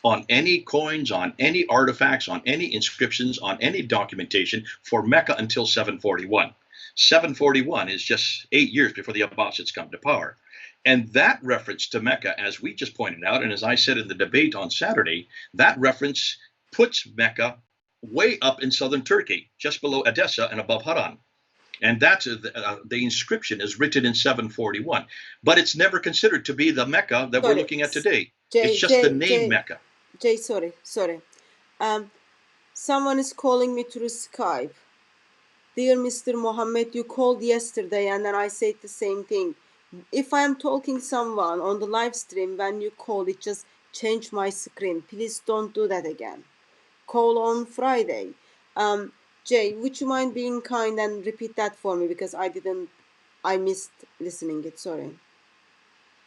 on any coins, on any artifacts, on any inscriptions, on any documentation for Mecca until 741. 741 is just 8 years before the Abbasids come to power. And that reference to Mecca, as we just pointed out, and as I said in the debate on Saturday, that reference puts Mecca way up in southern Turkey, just below Edessa and above Haran. And that's the inscription is written in 741, but it's never considered to be the Mecca that we're Sorry, looking at today. It's Jay, just the Jay, name Jay, Mecca. Jay. Sorry. Um, someone is calling me through Skype. Dear Mr. Mohammed, you called yesterday and then I said the same thing. If I am talking someone on the live stream when you call, it just change my screen. Please don't do that again. Call on Friday. Jay, would you mind being kind and repeat that for me because I missed listening it. Sorry.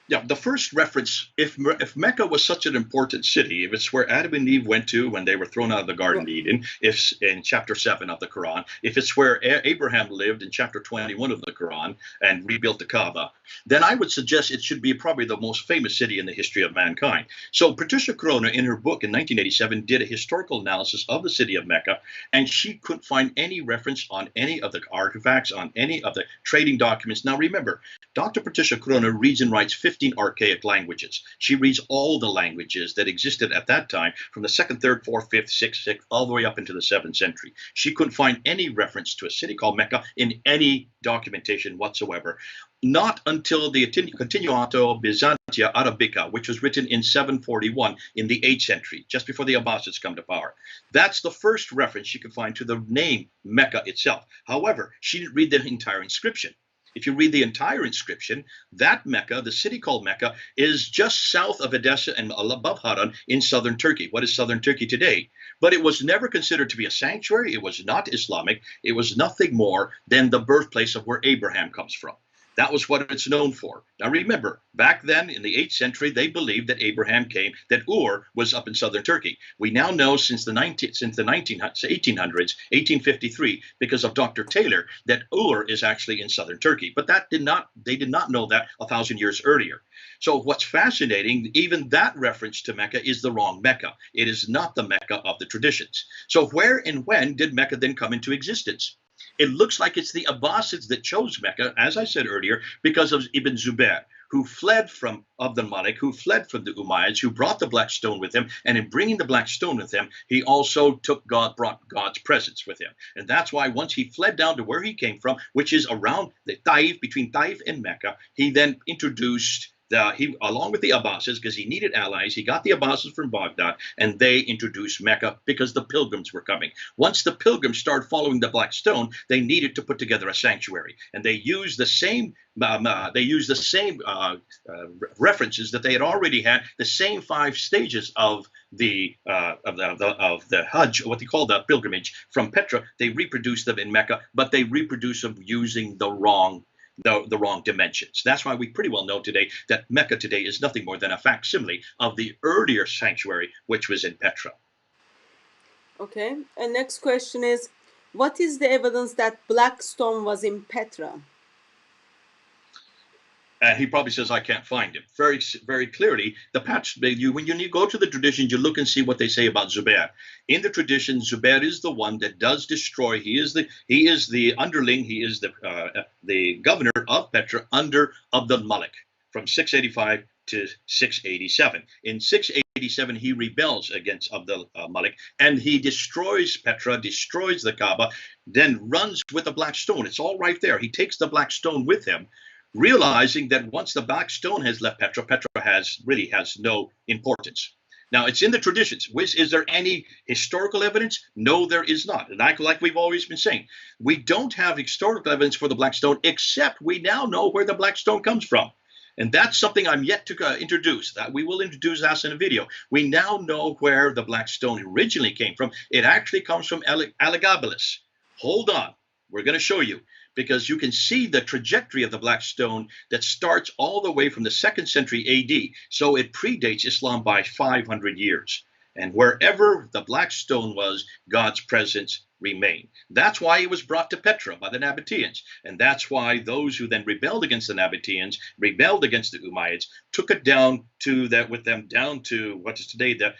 Yeah, the first reference, if Mecca was such an important city, if it's where Adam and Eve went to when they were thrown out of the Garden of Eden, if in chapter 7 of the Quran, if it's where Abraham lived in chapter 21 of the Quran and rebuilt the Kaaba, then I would suggest it should be probably the most famous city in the history of mankind. So Patricia Corona, in her book in 1987, did a historical analysis of the city of Mecca, and she couldn't find any reference on any of the artifacts, on any of the trading documents. Now remember, Dr. Patricia Corona reads and writes 15 archaic languages. She reads all the languages that existed at that time from the 2nd, 3rd, 4th, 5th, 6th, 6th, all the way up into the 7th century. She couldn't find any reference to a city called Mecca in any documentation whatsoever. Not until the Continuato Byzantia Arabica, which was written in 741 in the 8th century, just before the Abbasids come to power. That's the first reference she could find to the name Mecca itself. However, she didn't read the entire inscription. If you read the entire inscription, that Mecca, the city called Mecca, is just south of Edessa and above Haran in southern Turkey. What is southern Turkey today? But it was never considered to be a sanctuary. It was not Islamic. It was nothing more than the birthplace of where Abraham comes from. That was what it's known for. Now remember, back then in the 8th century, they believed that Abraham came, that Ur was up in southern Turkey. We now know since the 1800s, 1853, because of Dr. Taylor, that Ur is actually in southern Turkey. But they did not know that 1,000 years earlier. So what's fascinating, even that reference to Mecca is the wrong Mecca. It is not the Mecca of the traditions. So where and when did Mecca then come into existence? It looks like it's the Abbasids that chose Mecca, as I said earlier, because of Ibn Zubair, who fled from Abd al-Malik, who fled from the Umayyads, who brought the black stone with him. And in bringing the black stone with him, he also brought God's presence with him. And that's why once he fled down to where he came from, which is around the Taif, between Taif and Mecca, he then introduced along with the Abbasids, because he needed allies, he got the Abbasids from Baghdad, and they introduced Mecca because the pilgrims were coming. Once the pilgrims started following the Black Stone, they needed to put together a sanctuary, and they used the same references that they had already had, the same 5 stages of the Hajj, what they call the pilgrimage from Petra. They reproduced them in Mecca, but they reproduced them using the wrong dimensions. That's why we pretty well know today that Mecca today is nothing more than a facsimile of the earlier sanctuary, which was in Petra. Okay. And next question is, what is the evidence that black stone was in Petra? And he probably says, I can't find him. Very, very clearly, when you go to the traditions, you look and see what they say about Zubair. In the tradition, Zubair is the one that does destroy. He is the underling. He is the governor of Petra under Abd al-Malik from 685 to 687. In 687, he rebels against Abd al-Malik, and he destroys Petra, destroys the Kaaba, then runs with the black stone. It's all right there. He takes the black stone with him, realizing that once the black stone has left Petra, Petra really has no importance. Now, it's in the traditions. Is there any historical evidence? No, there is not. And like we've always been saying, we don't have historical evidence for the black stone, except we now know where the black stone comes from. And that's something I'm yet to introduce. That we will introduce that in a video. We now know where the black stone originally came from. It actually comes from Elagabalus. Hold on. We're going to show you, because you can see the trajectory of the black stone that starts all the way from the 2nd century AD. So it predates Islam by 500 years. And wherever the black stone was, God's presence remained. That's why it was brought to Petra by the Nabateans. And that's why those who then rebelled against the Nabateans, rebelled against the Umayyads, took it down to what is today the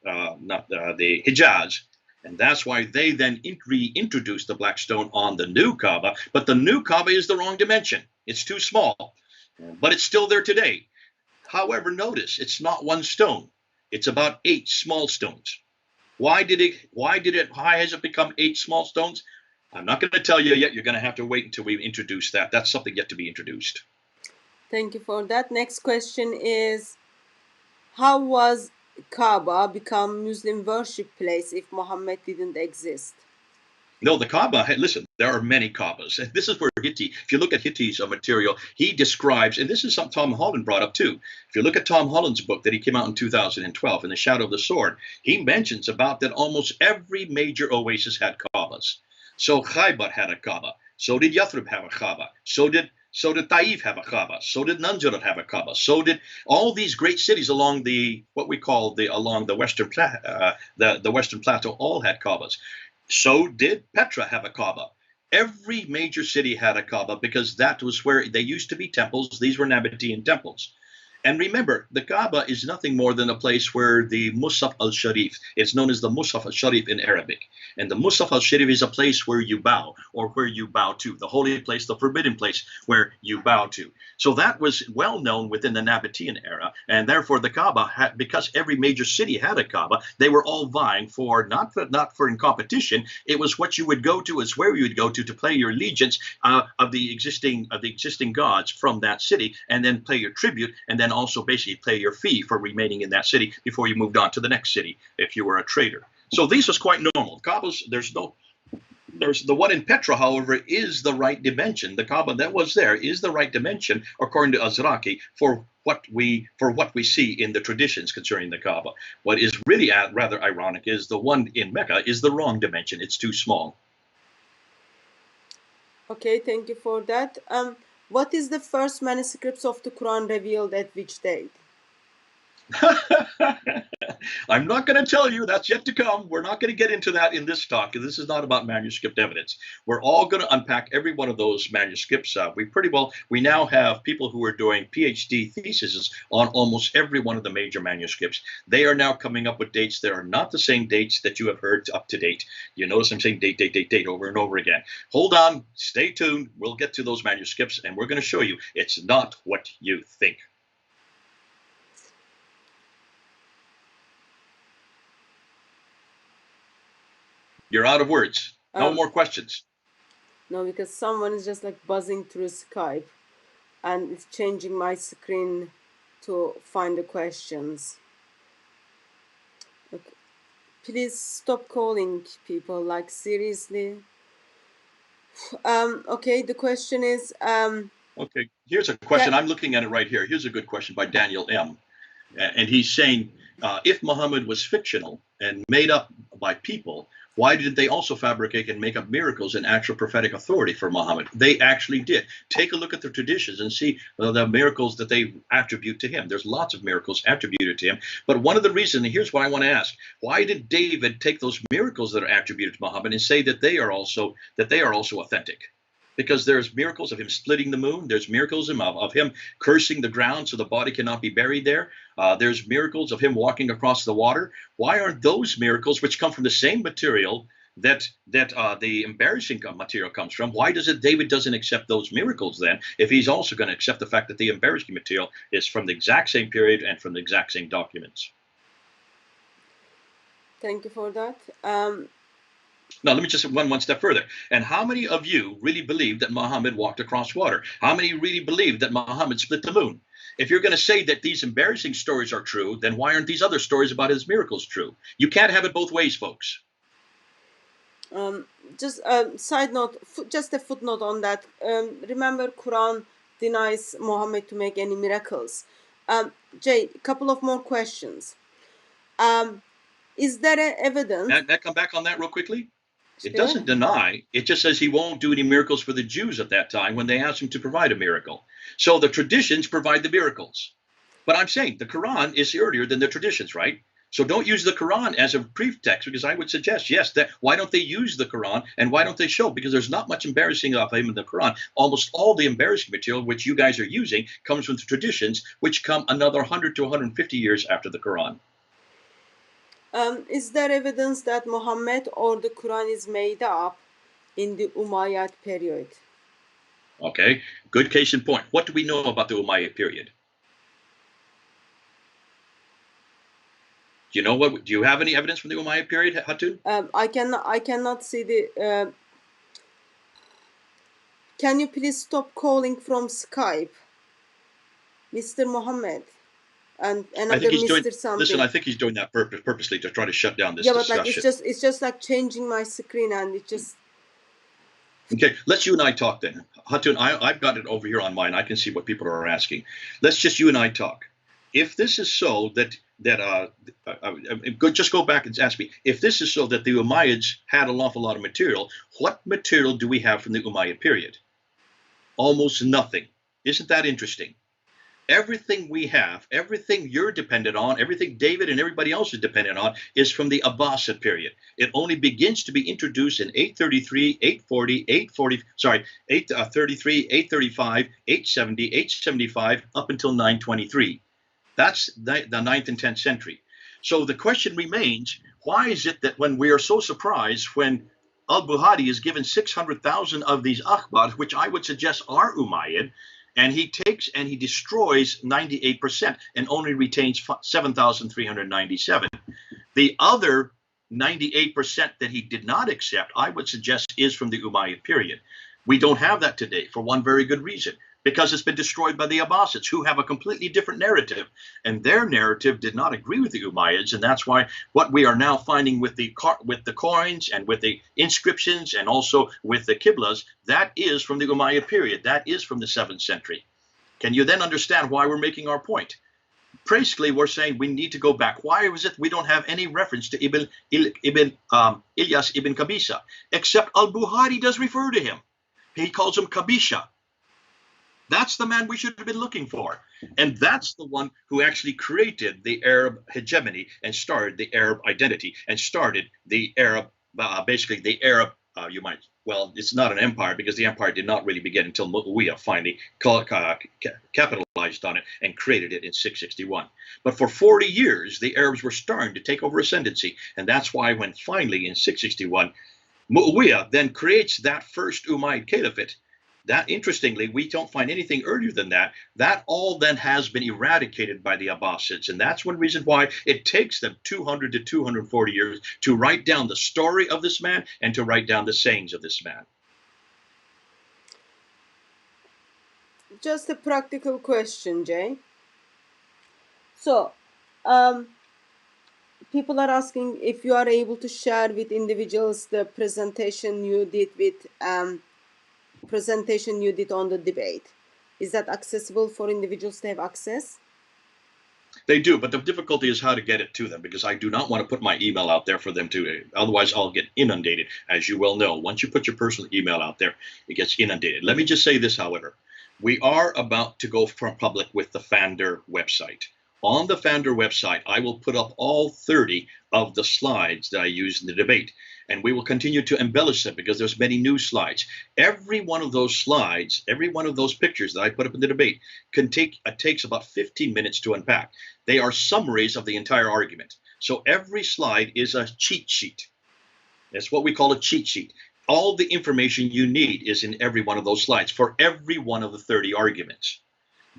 Hijaz. And that's why they then reintroduced the black stone on the new Kaaba. But the new Kaaba is the wrong dimension. It's too small. but it's still there today. However, notice it's not one stone. It's about 8 small stones. Why has it become 8 small stones? I'm not going to tell you yet. You're going to have to wait until we introduce that. That's something yet to be introduced. Thank you for that. Next question is, how was Kaaba become Muslim worship place if Muhammad didn't exist? No, the Kaaba, listen, there are many Kaabas. And this is where Hitti, if you look at Hitti's material, he describes, and this is something Tom Holland brought up too. If you look at Tom Holland's book that he came out in 2012, In the Shadow of the Sword, he mentions about that almost every major oasis had Kaabas. So Khaybar had a Kaaba. So did Yathrib have a Kaaba. So did Taif have a Kaaba. So did Nanjarat have a Kaaba. So did all these great cities along the what we call along the western the Western Plateau all had Kaabas. So did Petra have a Kaaba. Every major city had a Kaaba because that was where they used to be temples. These were Nabatean temples. And remember, the Kaaba is nothing more than a place where the Musaf al-Sharif, it's known as the Musaf al-Sharif in Arabic. And the Musaf al-Sharif is a place where you bow, or where you bow to, the holy place, the forbidden place where you bow to. So that was well known within the Nabatean era. And therefore the Kaaba, because every major city had a Kaaba, they were all vying for, not for in competition, it was what you would go to, it's where you would go to pay your allegiance of the existing gods from that city, and then pay your tribute, and then also basically pay your fee for remaining in that city before you moved on to the next city if you were a trader. So this was quite normal. Kaabas, there's the one in Petra, however, is the right dimension. The Kaaba that was there is the right dimension, according to Azraqi, for what we see in the traditions concerning the Kaaba. What is really rather ironic is the one in Mecca is the wrong dimension. It's too small. Okay, thank you for that. What is the first manuscripts of the Quran revealed at which date? I'm not going to tell you. That's yet to come. We're not going to get into that in this talk. This is not about manuscript evidence. We're all going to unpack every one of those manuscripts. We now have people who are doing PhD theses on almost every one of the major manuscripts. They are now coming up with dates that are not the same dates that you have heard up to date. You notice I'm saying date over and over again. Hold on. Stay tuned. We'll get to those manuscripts, and we're going to show you it's not what you think. You're out of words. No more questions. No, because someone is just like buzzing through Skype, and it's changing my screen to find the questions. Okay. Please stop calling people, like seriously. Okay, the question is okay, here's a question. I'm looking at it right here. Here's a good question by Daniel M. And he's saying, if Muhammad was fictional and made up by people, why did they also fabricate and make up miracles and actual prophetic authority for Muhammad? They actually did. Take a look at the traditions and see the miracles that they attribute to him. There's lots of miracles attributed to him. But one of the reasons, and here's what I want to ask, why did David take those miracles that are attributed to Muhammad and say that they are also authentic? Because there's miracles of him splitting the moon. There's miracles of him cursing the ground so the body cannot be buried there. There's miracles of him walking across the water. Why aren't those miracles, which come from the same material that the embarrassing material comes from, why David doesn't accept those miracles then, if he's also going to accept the fact that the embarrassing material is from the exact same period and from the exact same documents? Thank you for that. Now, let me just one step further. And how many of you really believe that Muhammad walked across water? How many really believe that Muhammad split the moon? If you're going to say that these embarrassing stories are true, then why aren't these other stories about his miracles true? You can't have it both ways, folks. Just a side note, just a footnote on that. Remember, Quran denies Muhammad to make any miracles. Jay, a couple of more questions. Is there evidence? Can I come back on that real quickly? It doesn't deny. It just says he won't do any miracles for the Jews at that time when they asked him to provide a miracle. So the traditions provide the miracles. But I'm saying the Quran is earlier than the traditions, right? So don't use the Quran as a pretext, because I would suggest, yes, that why don't they use the Quran and why don't they show? Because there's not much embarrassing of him in the Quran. Almost all the embarrassing material which you guys are using comes from the traditions which come another 100 to 150 years after the Quran. Is there evidence that Muhammad or the Quran is made up in the Umayyad period? Okay, good case in point. What do we know about the Umayyad period? Do you know what? Do you have any evidence from the Umayyad period, Hatun? I cannot see the. Can you please stop calling from Skype, Mr. Mohammed, and I think another he's doing. Mr. Listen, something? I think he's doing that purposely to try to shut down this Yeah, but like discussion. it's just like changing my screen, and it just. Okay, let's you and I talk then. Hatun, I've got it over here on mine. I can see what people are asking. Let's just you and I talk. If this is so just go back and ask me. If this is so that the Umayyads had an awful lot of material, what material do we have from the Umayyad period? Almost nothing. Isn't that interesting? Everything we have, everything you're dependent on, everything David and everybody else is dependent on is from the Abbasid period. It only begins to be introduced in 833, 840, 833, 835, 870, 875, up until 923. That's the 9th and 10th century. So the question remains, why is it that when we are so surprised when al-Buhari is given 600,000 of these akhbar, which I would suggest are Umayyad, and he takes and he destroys 98% and only retains 7,397. The other 98% that he did not accept, I would suggest, is from the Umayyad period. We don't have that today for one very good reason, because it's been destroyed by the Abbasids, who have a completely different narrative. And their narrative did not agree with the Umayyads, and that's why what we are now finding with the coins and with the inscriptions and also with the Qiblas, that is from the Umayyad period. That is from the 7th century. Can you then understand why we're making our point? Basically, we're saying we need to go back. Why is it we don't have any reference to Ilyas ibn Qabisa, except al-Buhari does refer to him. He calls him Qabisha. That's the man we should have been looking for. And that's the one who actually created the Arab hegemony and started the Arab identity and started the Arab, basically the Arab, it's not an empire, because the empire did not really begin until Muawiyah finally capitalized on it and created it in 661. But for 40 years, the Arabs were starting to take over ascendancy. And that's why when finally in 661, Muawiyah then creates that first Umayyad Caliphate. That, interestingly, we don't find anything earlier than that. That all then has been eradicated by the Abbasids. And that's one reason why it takes them 200 to 240 years to write down the story of this man and to write down the sayings of this man. Just a practical question, Jay. So, people are asking if you are able to share with individuals the presentation you did on the debate. Is that accessible for individuals to have access? They do, but the difficulty is how to get it to them, because I do not want to put my email out there for them to, otherwise I'll get inundated. As you well know, once you put your personal email out there, it gets inundated. Let me just say this, however. We are about to go from public with the Fander website. On the Fander website, I will put up all 30 of the slides that I used in the debate, and we will continue to embellish them because there's many new slides. Every one of those slides, every one of those pictures that I put up in the debate takes about 15 minutes to unpack. They are summaries of the entire argument. So every slide is a cheat sheet. That's what we call a cheat sheet. All the information you need is in every one of those slides for every one of the 30 arguments.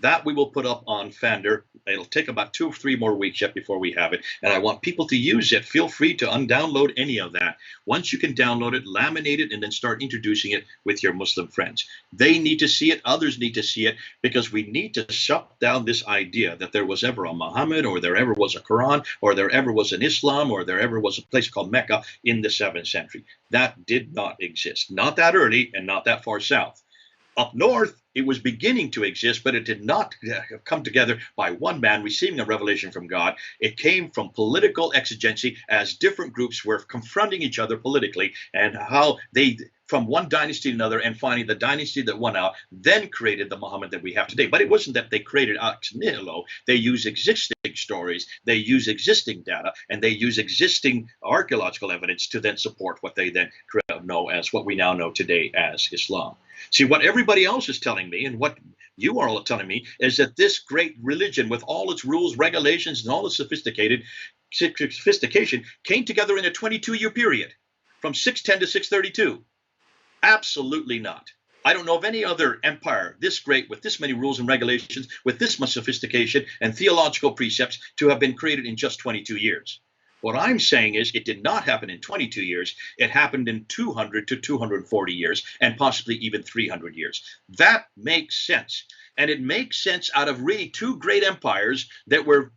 That we will put up on Fander. It'll take about 2 or 3 more weeks yet before we have it. And I want people to use it. Feel free to undownload any of that. Once you can download it, laminate it, and then start introducing it with your Muslim friends. They need to see it. Others need to see it, because we need to shut down this idea that there was ever a Muhammad, or there ever was a Quran, or there ever was an Islam, or there ever was a place called Mecca in the 7th century. That did not exist. Not that early and not that far south. Up north, it was beginning to exist, but it did not come together by one man receiving a revelation from God. It came from political exigency as different groups were confronting each other politically, and how they, from one dynasty to another, and finally the dynasty that won out, then created the Muhammad that we have today. But it wasn't that they created ex nihilo. They use existing stories, they use existing data, and they use existing archaeological evidence to then support what they then know as what we now know today as Islam. See, what everybody else is telling me, and what you are all telling me, is that this great religion, with all its rules, regulations, and all its sophistication, came together in a 22-year period, from 610 to 632. Absolutely not. I don't know of any other empire this great, with this many rules and regulations, with this much sophistication and theological precepts, to have been created in just 22 years. What I'm saying is it did not happen in 22 years. It happened in 200 to 240 years, and possibly even 300 years. That makes sense. And it makes sense out of really two great empires that were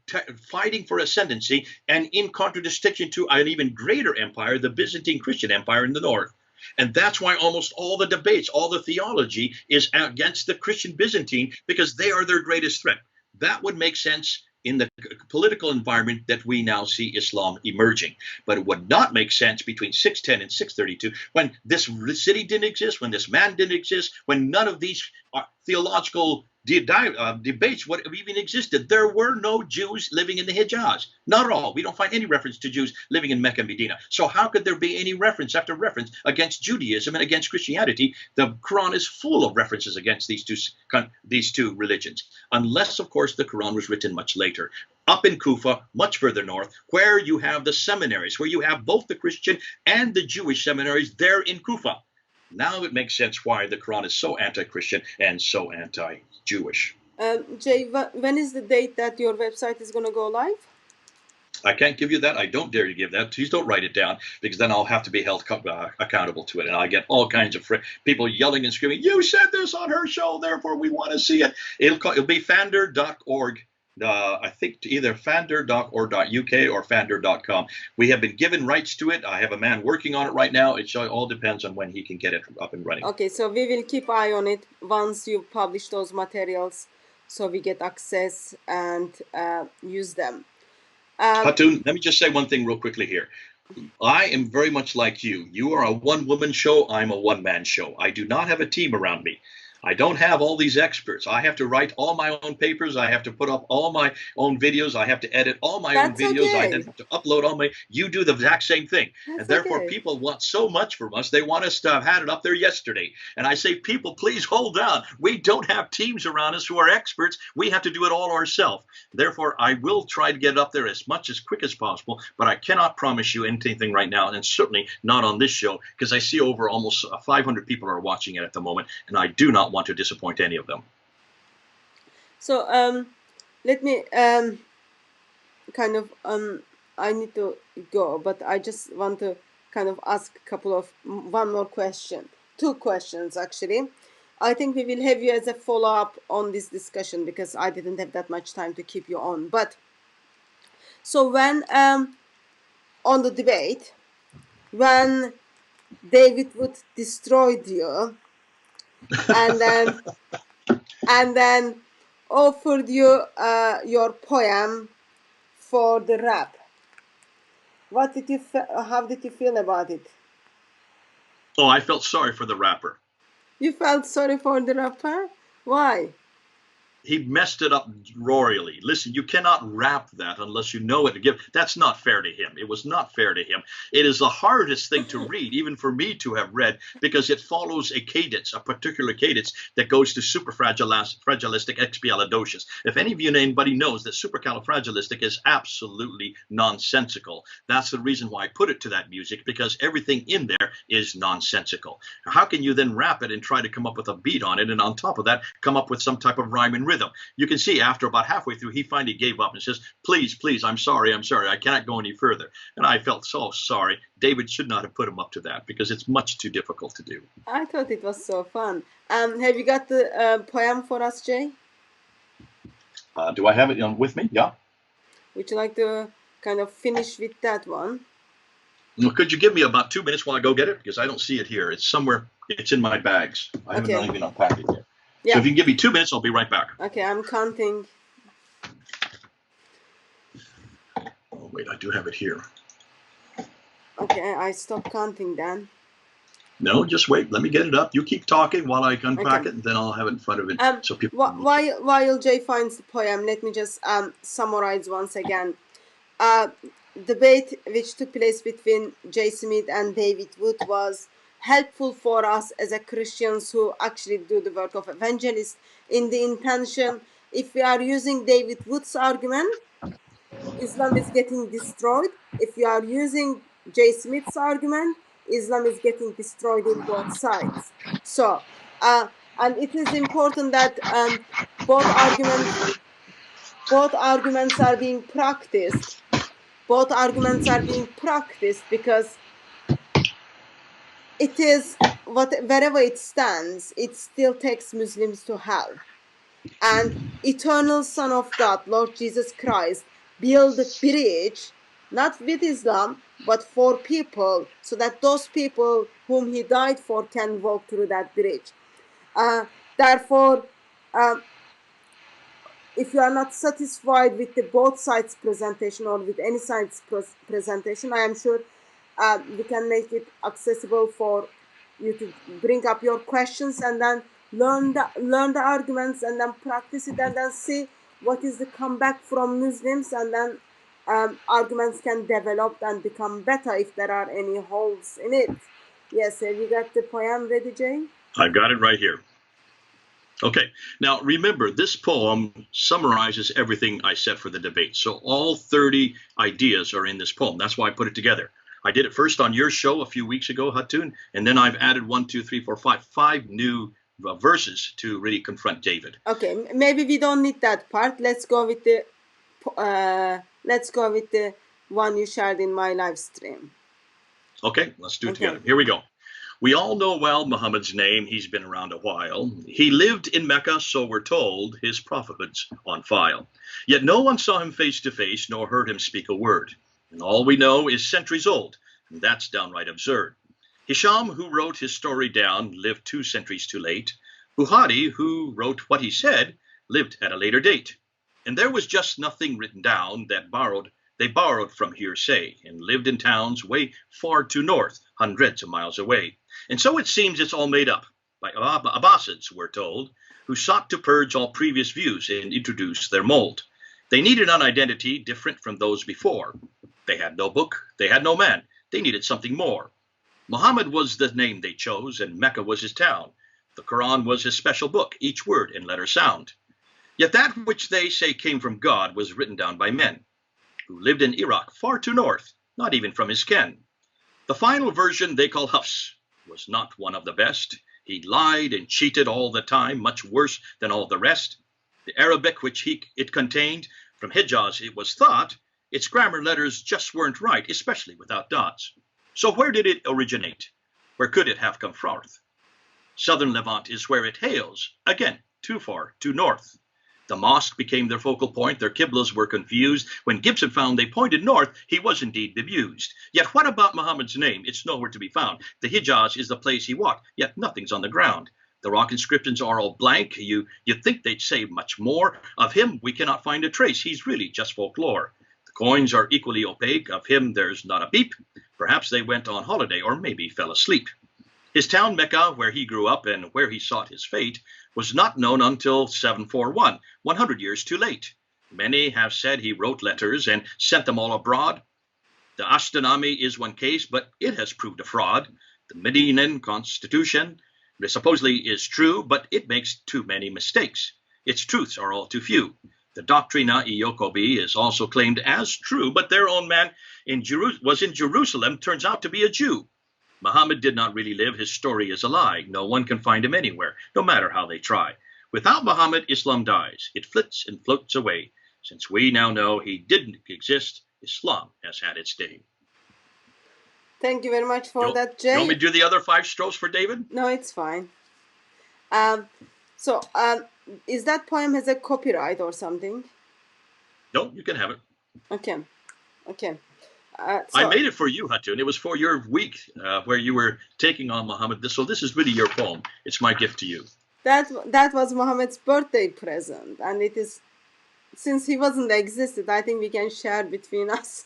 fighting for ascendancy, and in contradistinction to an even greater empire, the Byzantine Christian Empire in the north. And that's why almost all the debates, all the theology is against the Christian Byzantine, because they are their greatest threat. That would make sense in the political environment that we now see Islam emerging. But it would not make sense between 610 and 632, when this city didn't exist, when this man didn't exist, when none of these theological debates would have even existed. There were no Jews living in the Hijaz. Not at all. We don't find any reference to Jews living in Mecca and Medina. So how could there be any reference after reference against Judaism and against Christianity? The Quran is full of references against these two religions, unless, of course, the Quran was written much later. Up in Kufa, much further north, where you have the seminaries, where you have both the Christian and the Jewish seminaries there in Kufa. Now it makes sense why the Quran is so anti-Christian and so anti-Jewish. Jay, when is the date that your website is going to go live? I can't give you that. I don't dare to give that. Please don't write it down, because then I'll have to be held accountable to it. And I get all kinds of people yelling and screaming, "You said this on her show, therefore we want to see it." It'll be fander.org. I think either fander.org.uk or fander.com. We have been given rights to it. I have a man working on it right now. It all depends on when he can get it up and running. Okay, so we will keep eye on it once you publish those materials, so we get access and use them. Hatun, let me just say one thing real quickly here. I am very much like you. You are a one-woman show. I'm a one-man show. I do not have a team around me. I don't have all these experts. I have to write all my own papers. I have to put up all my own videos. I have to edit all my own videos. Okay. I then have to upload all my. You do the exact same thing. And therefore, okay. People want so much from us. They want us to have had it up there yesterday. And I say, people, please hold on. We don't have teams around us who are experts. We have to do it all ourselves. Therefore, I will try to get it up there as quick as possible. But I cannot promise you anything right now, and certainly not on this show, because I see over almost 500 people are watching it at the moment, and I do not want to disappoint any of them. So let me kind of I need to go, but I just want to kind of ask one more question, two questions actually. I think we will have you as a follow-up on this discussion, because I didn't have that much time to keep you on. But so when on the debate, when David Wood destroyed you, and then offered you your poem for the rap, what did you how did you feel about it? Oh, I felt sorry for the rapper. You felt sorry for the rapper? Why? He messed it up royally. Listen, you cannot rap that unless you know it to give. That's not fair to him. It was not fair to him. It is the hardest thing to read, even for me to have read, because it follows a cadence, a particular cadence that goes to superfragilisticexpialidocious. If anybody knows that supercalifragilistic is absolutely nonsensical, that's the reason why I put it to that music, because everything in there is nonsensical. How can you then rap it and try to come up with a beat on it, and on top of that, come up with some type of rhyme and rhythm? You can see after about halfway through, he finally gave up and says, please, I'm sorry, I cannot go any further. And I felt so sorry. David should not have put him up to that, because it's much too difficult to do. I thought it was so fun. Have you got the poem for us, Jay? Do I have it with me? Yeah. Would you like to kind of finish with that one? Well, could you give me about 2 minutes while I go get it? Because I don't see it here. It's somewhere. It's in my bags. I haven't even unpacked it yet. Yeah. So if you can give me 2 minutes, I'll be right back. Okay, I'm counting. Oh, wait, I do have it here. Okay, I stopped counting then. No, just wait. Let me get it up. You keep talking while I unpack it, and then I'll have it in front of it. So people. While Jay finds the poem, let me just summarize once again. Debate which took place between Jay Smith and David Wood was helpful for us as a Christians who actually do the work of evangelist, in the intention, if we are using David Wood's argument, Islam is getting destroyed. If you are using Jay Smith's argument, Islam is getting destroyed in both sides. So And it is important that both arguments are being practiced. Both arguments are being practiced because it is wherever it stands, it still takes Muslims to hell. And eternal Son of God, Lord Jesus Christ, build a bridge, not with Islam, but for people, so that those people whom he died for can walk through that bridge. Therefore, if you are not satisfied with the both sides presentation or with any side's presentation, I am sure we can make it accessible for you to bring up your questions and then learn the arguments and then practice it and then see what is the comeback from Muslims, and then arguments can develop and become better if there are any holes in it. Yes, have you got the poem ready, Jane? I've got it right here. Okay, now remember, this poem summarizes everything I said for the debate. So all 30 ideas are in this poem. That's why I put it together. I did it first on your show a few weeks ago, Hatun, and then I've added 5 new verses to really confront David. Okay, maybe we don't need that part. Let's go with the one you shared in my live stream. Okay, let's do it together. Here we go. We all know well Muhammad's name. He's been around a while. He lived in Mecca, so we're told, his prophethood's on file. Yet no one saw him face to face, nor heard him speak a word. And all we know is centuries old, and that's downright absurd. Hisham, who wrote his story down, lived 2 centuries too late. Bukhari, who wrote what he said, lived at a later date. And there was just nothing written down that they borrowed from hearsay and lived in towns way far to north, hundreds of miles away. And so it seems it's all made up by Abbasids, we're told, who sought to purge all previous views and introduce their mold. They needed an identity different from those before. They had no book, they had no man, they needed something more. Muhammad was the name they chose, and Mecca was his town. The Quran was his special book, each word and letter sound. Yet that which they say came from God was written down by men who lived in Iraq, far to north, not even from his ken. The final version they call Hafs was not one of the best. He lied and cheated all the time, much worse than all the rest. The Arabic which it contained, from Hijaz it was thought, its grammar letters just weren't right, especially without dots. So where did it originate? Where could it have come forth? Southern Levant is where it hails, again, too far, too north. The mosque became their focal point, their qiblas were confused. When Gibson found they pointed north, he was indeed bemused. Yet what about Muhammad's name? It's nowhere to be found. The Hijaz is the place he walked, yet nothing's on the ground. The rock inscriptions are all blank. You'd think they'd say much more. Of him, we cannot find a trace. He's really just folklore. The coins are equally opaque. Of him, there's not a beep. Perhaps they went on holiday or maybe fell asleep. His town Mecca, where he grew up and where he sought his fate, was not known until 741, 100 years too late. Many have said he wrote letters and sent them all abroad. The Ashtanami is one case, but it has proved a fraud. The Medinan Constitution supposedly is true, but it makes too many mistakes. Its truths are all too few. The Doctrina Iokobi is also claimed as true, but their own man was in Jerusalem, turns out to be a Jew. Muhammad did not really live. His story is a lie. No one can find him anywhere, no matter how they try. Without Muhammad, Islam dies. It flits and floats away. Since we now know he didn't exist, Islam has had its day. Thank you very much for that, Jay. You want me to do the other 5 strophes for David? No, it's fine. Is that poem has a copyright or something? No, you can have it. Okay. I made it for you, Hatun. It was for your week where you were taking on Muhammad. So this is really your poem. It's my gift to you. That was Muhammad's birthday present, and it is, since he wasn't existed, I think we can share between us.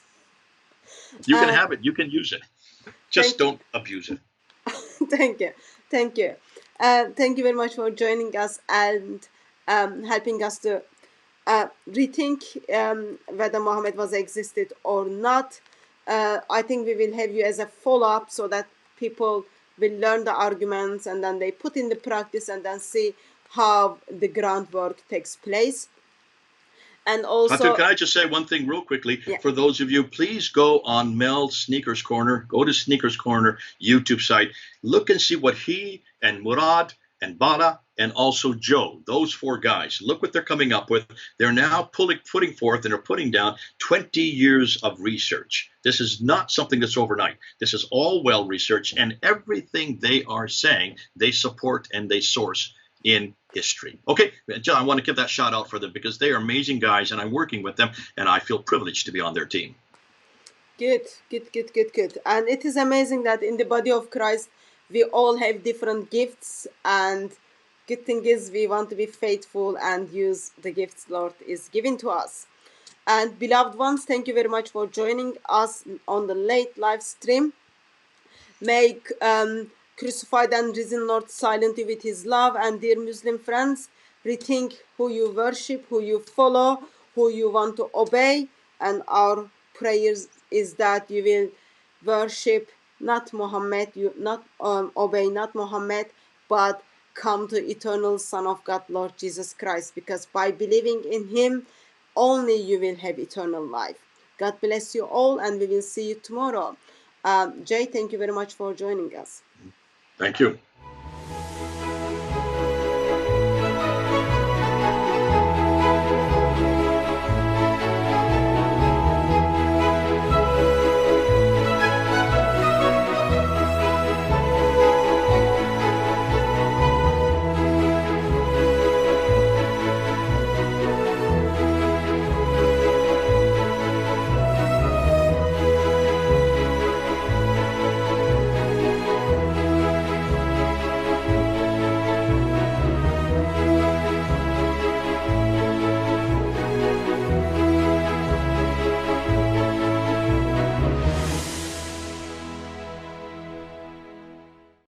You can have it. You can use it. Just don't abuse it. Thank you. Thank you very much for joining us and helping us to rethink whether Muhammad was existed or not. I think we will have you as a follow-up so that people will learn the arguments and then they put in the practice and then see how the groundwork takes place. And also, Hatun, can I just say one thing real quickly? Yeah. For those of you, please go on Mel Sneakers Corner. Go to Sneakers Corner YouTube site. Look and see what he and Murad and Bala, and also Joe. Those four guys. Look what they're coming up with. They're now putting forth and are putting down 20 years of research. This is not something that's overnight. This is all well researched, and everything they are saying, they support and they source in history. Okay, John, I want to give that shout out for them because they are amazing guys, and I'm working with them, and I feel privileged to be on their team. Good. And it is amazing that in the body of Christ, we all have different gifts, and good thing is we want to be faithful and use the gifts Lord is giving to us. And beloved ones, thank you very much for joining us on the late live stream. May crucified and risen Lord silent you with his love. And dear Muslim friends, rethink who you worship, who you follow, who you want to obey. And our prayers is that you will worship not Muhammad, you not obey not Muhammad, but come to eternal Son of God, Lord Jesus Christ, because by believing in him, only you will have eternal life. God bless you all, and we will see you tomorrow. Jay, thank you very much for joining us. Thank you.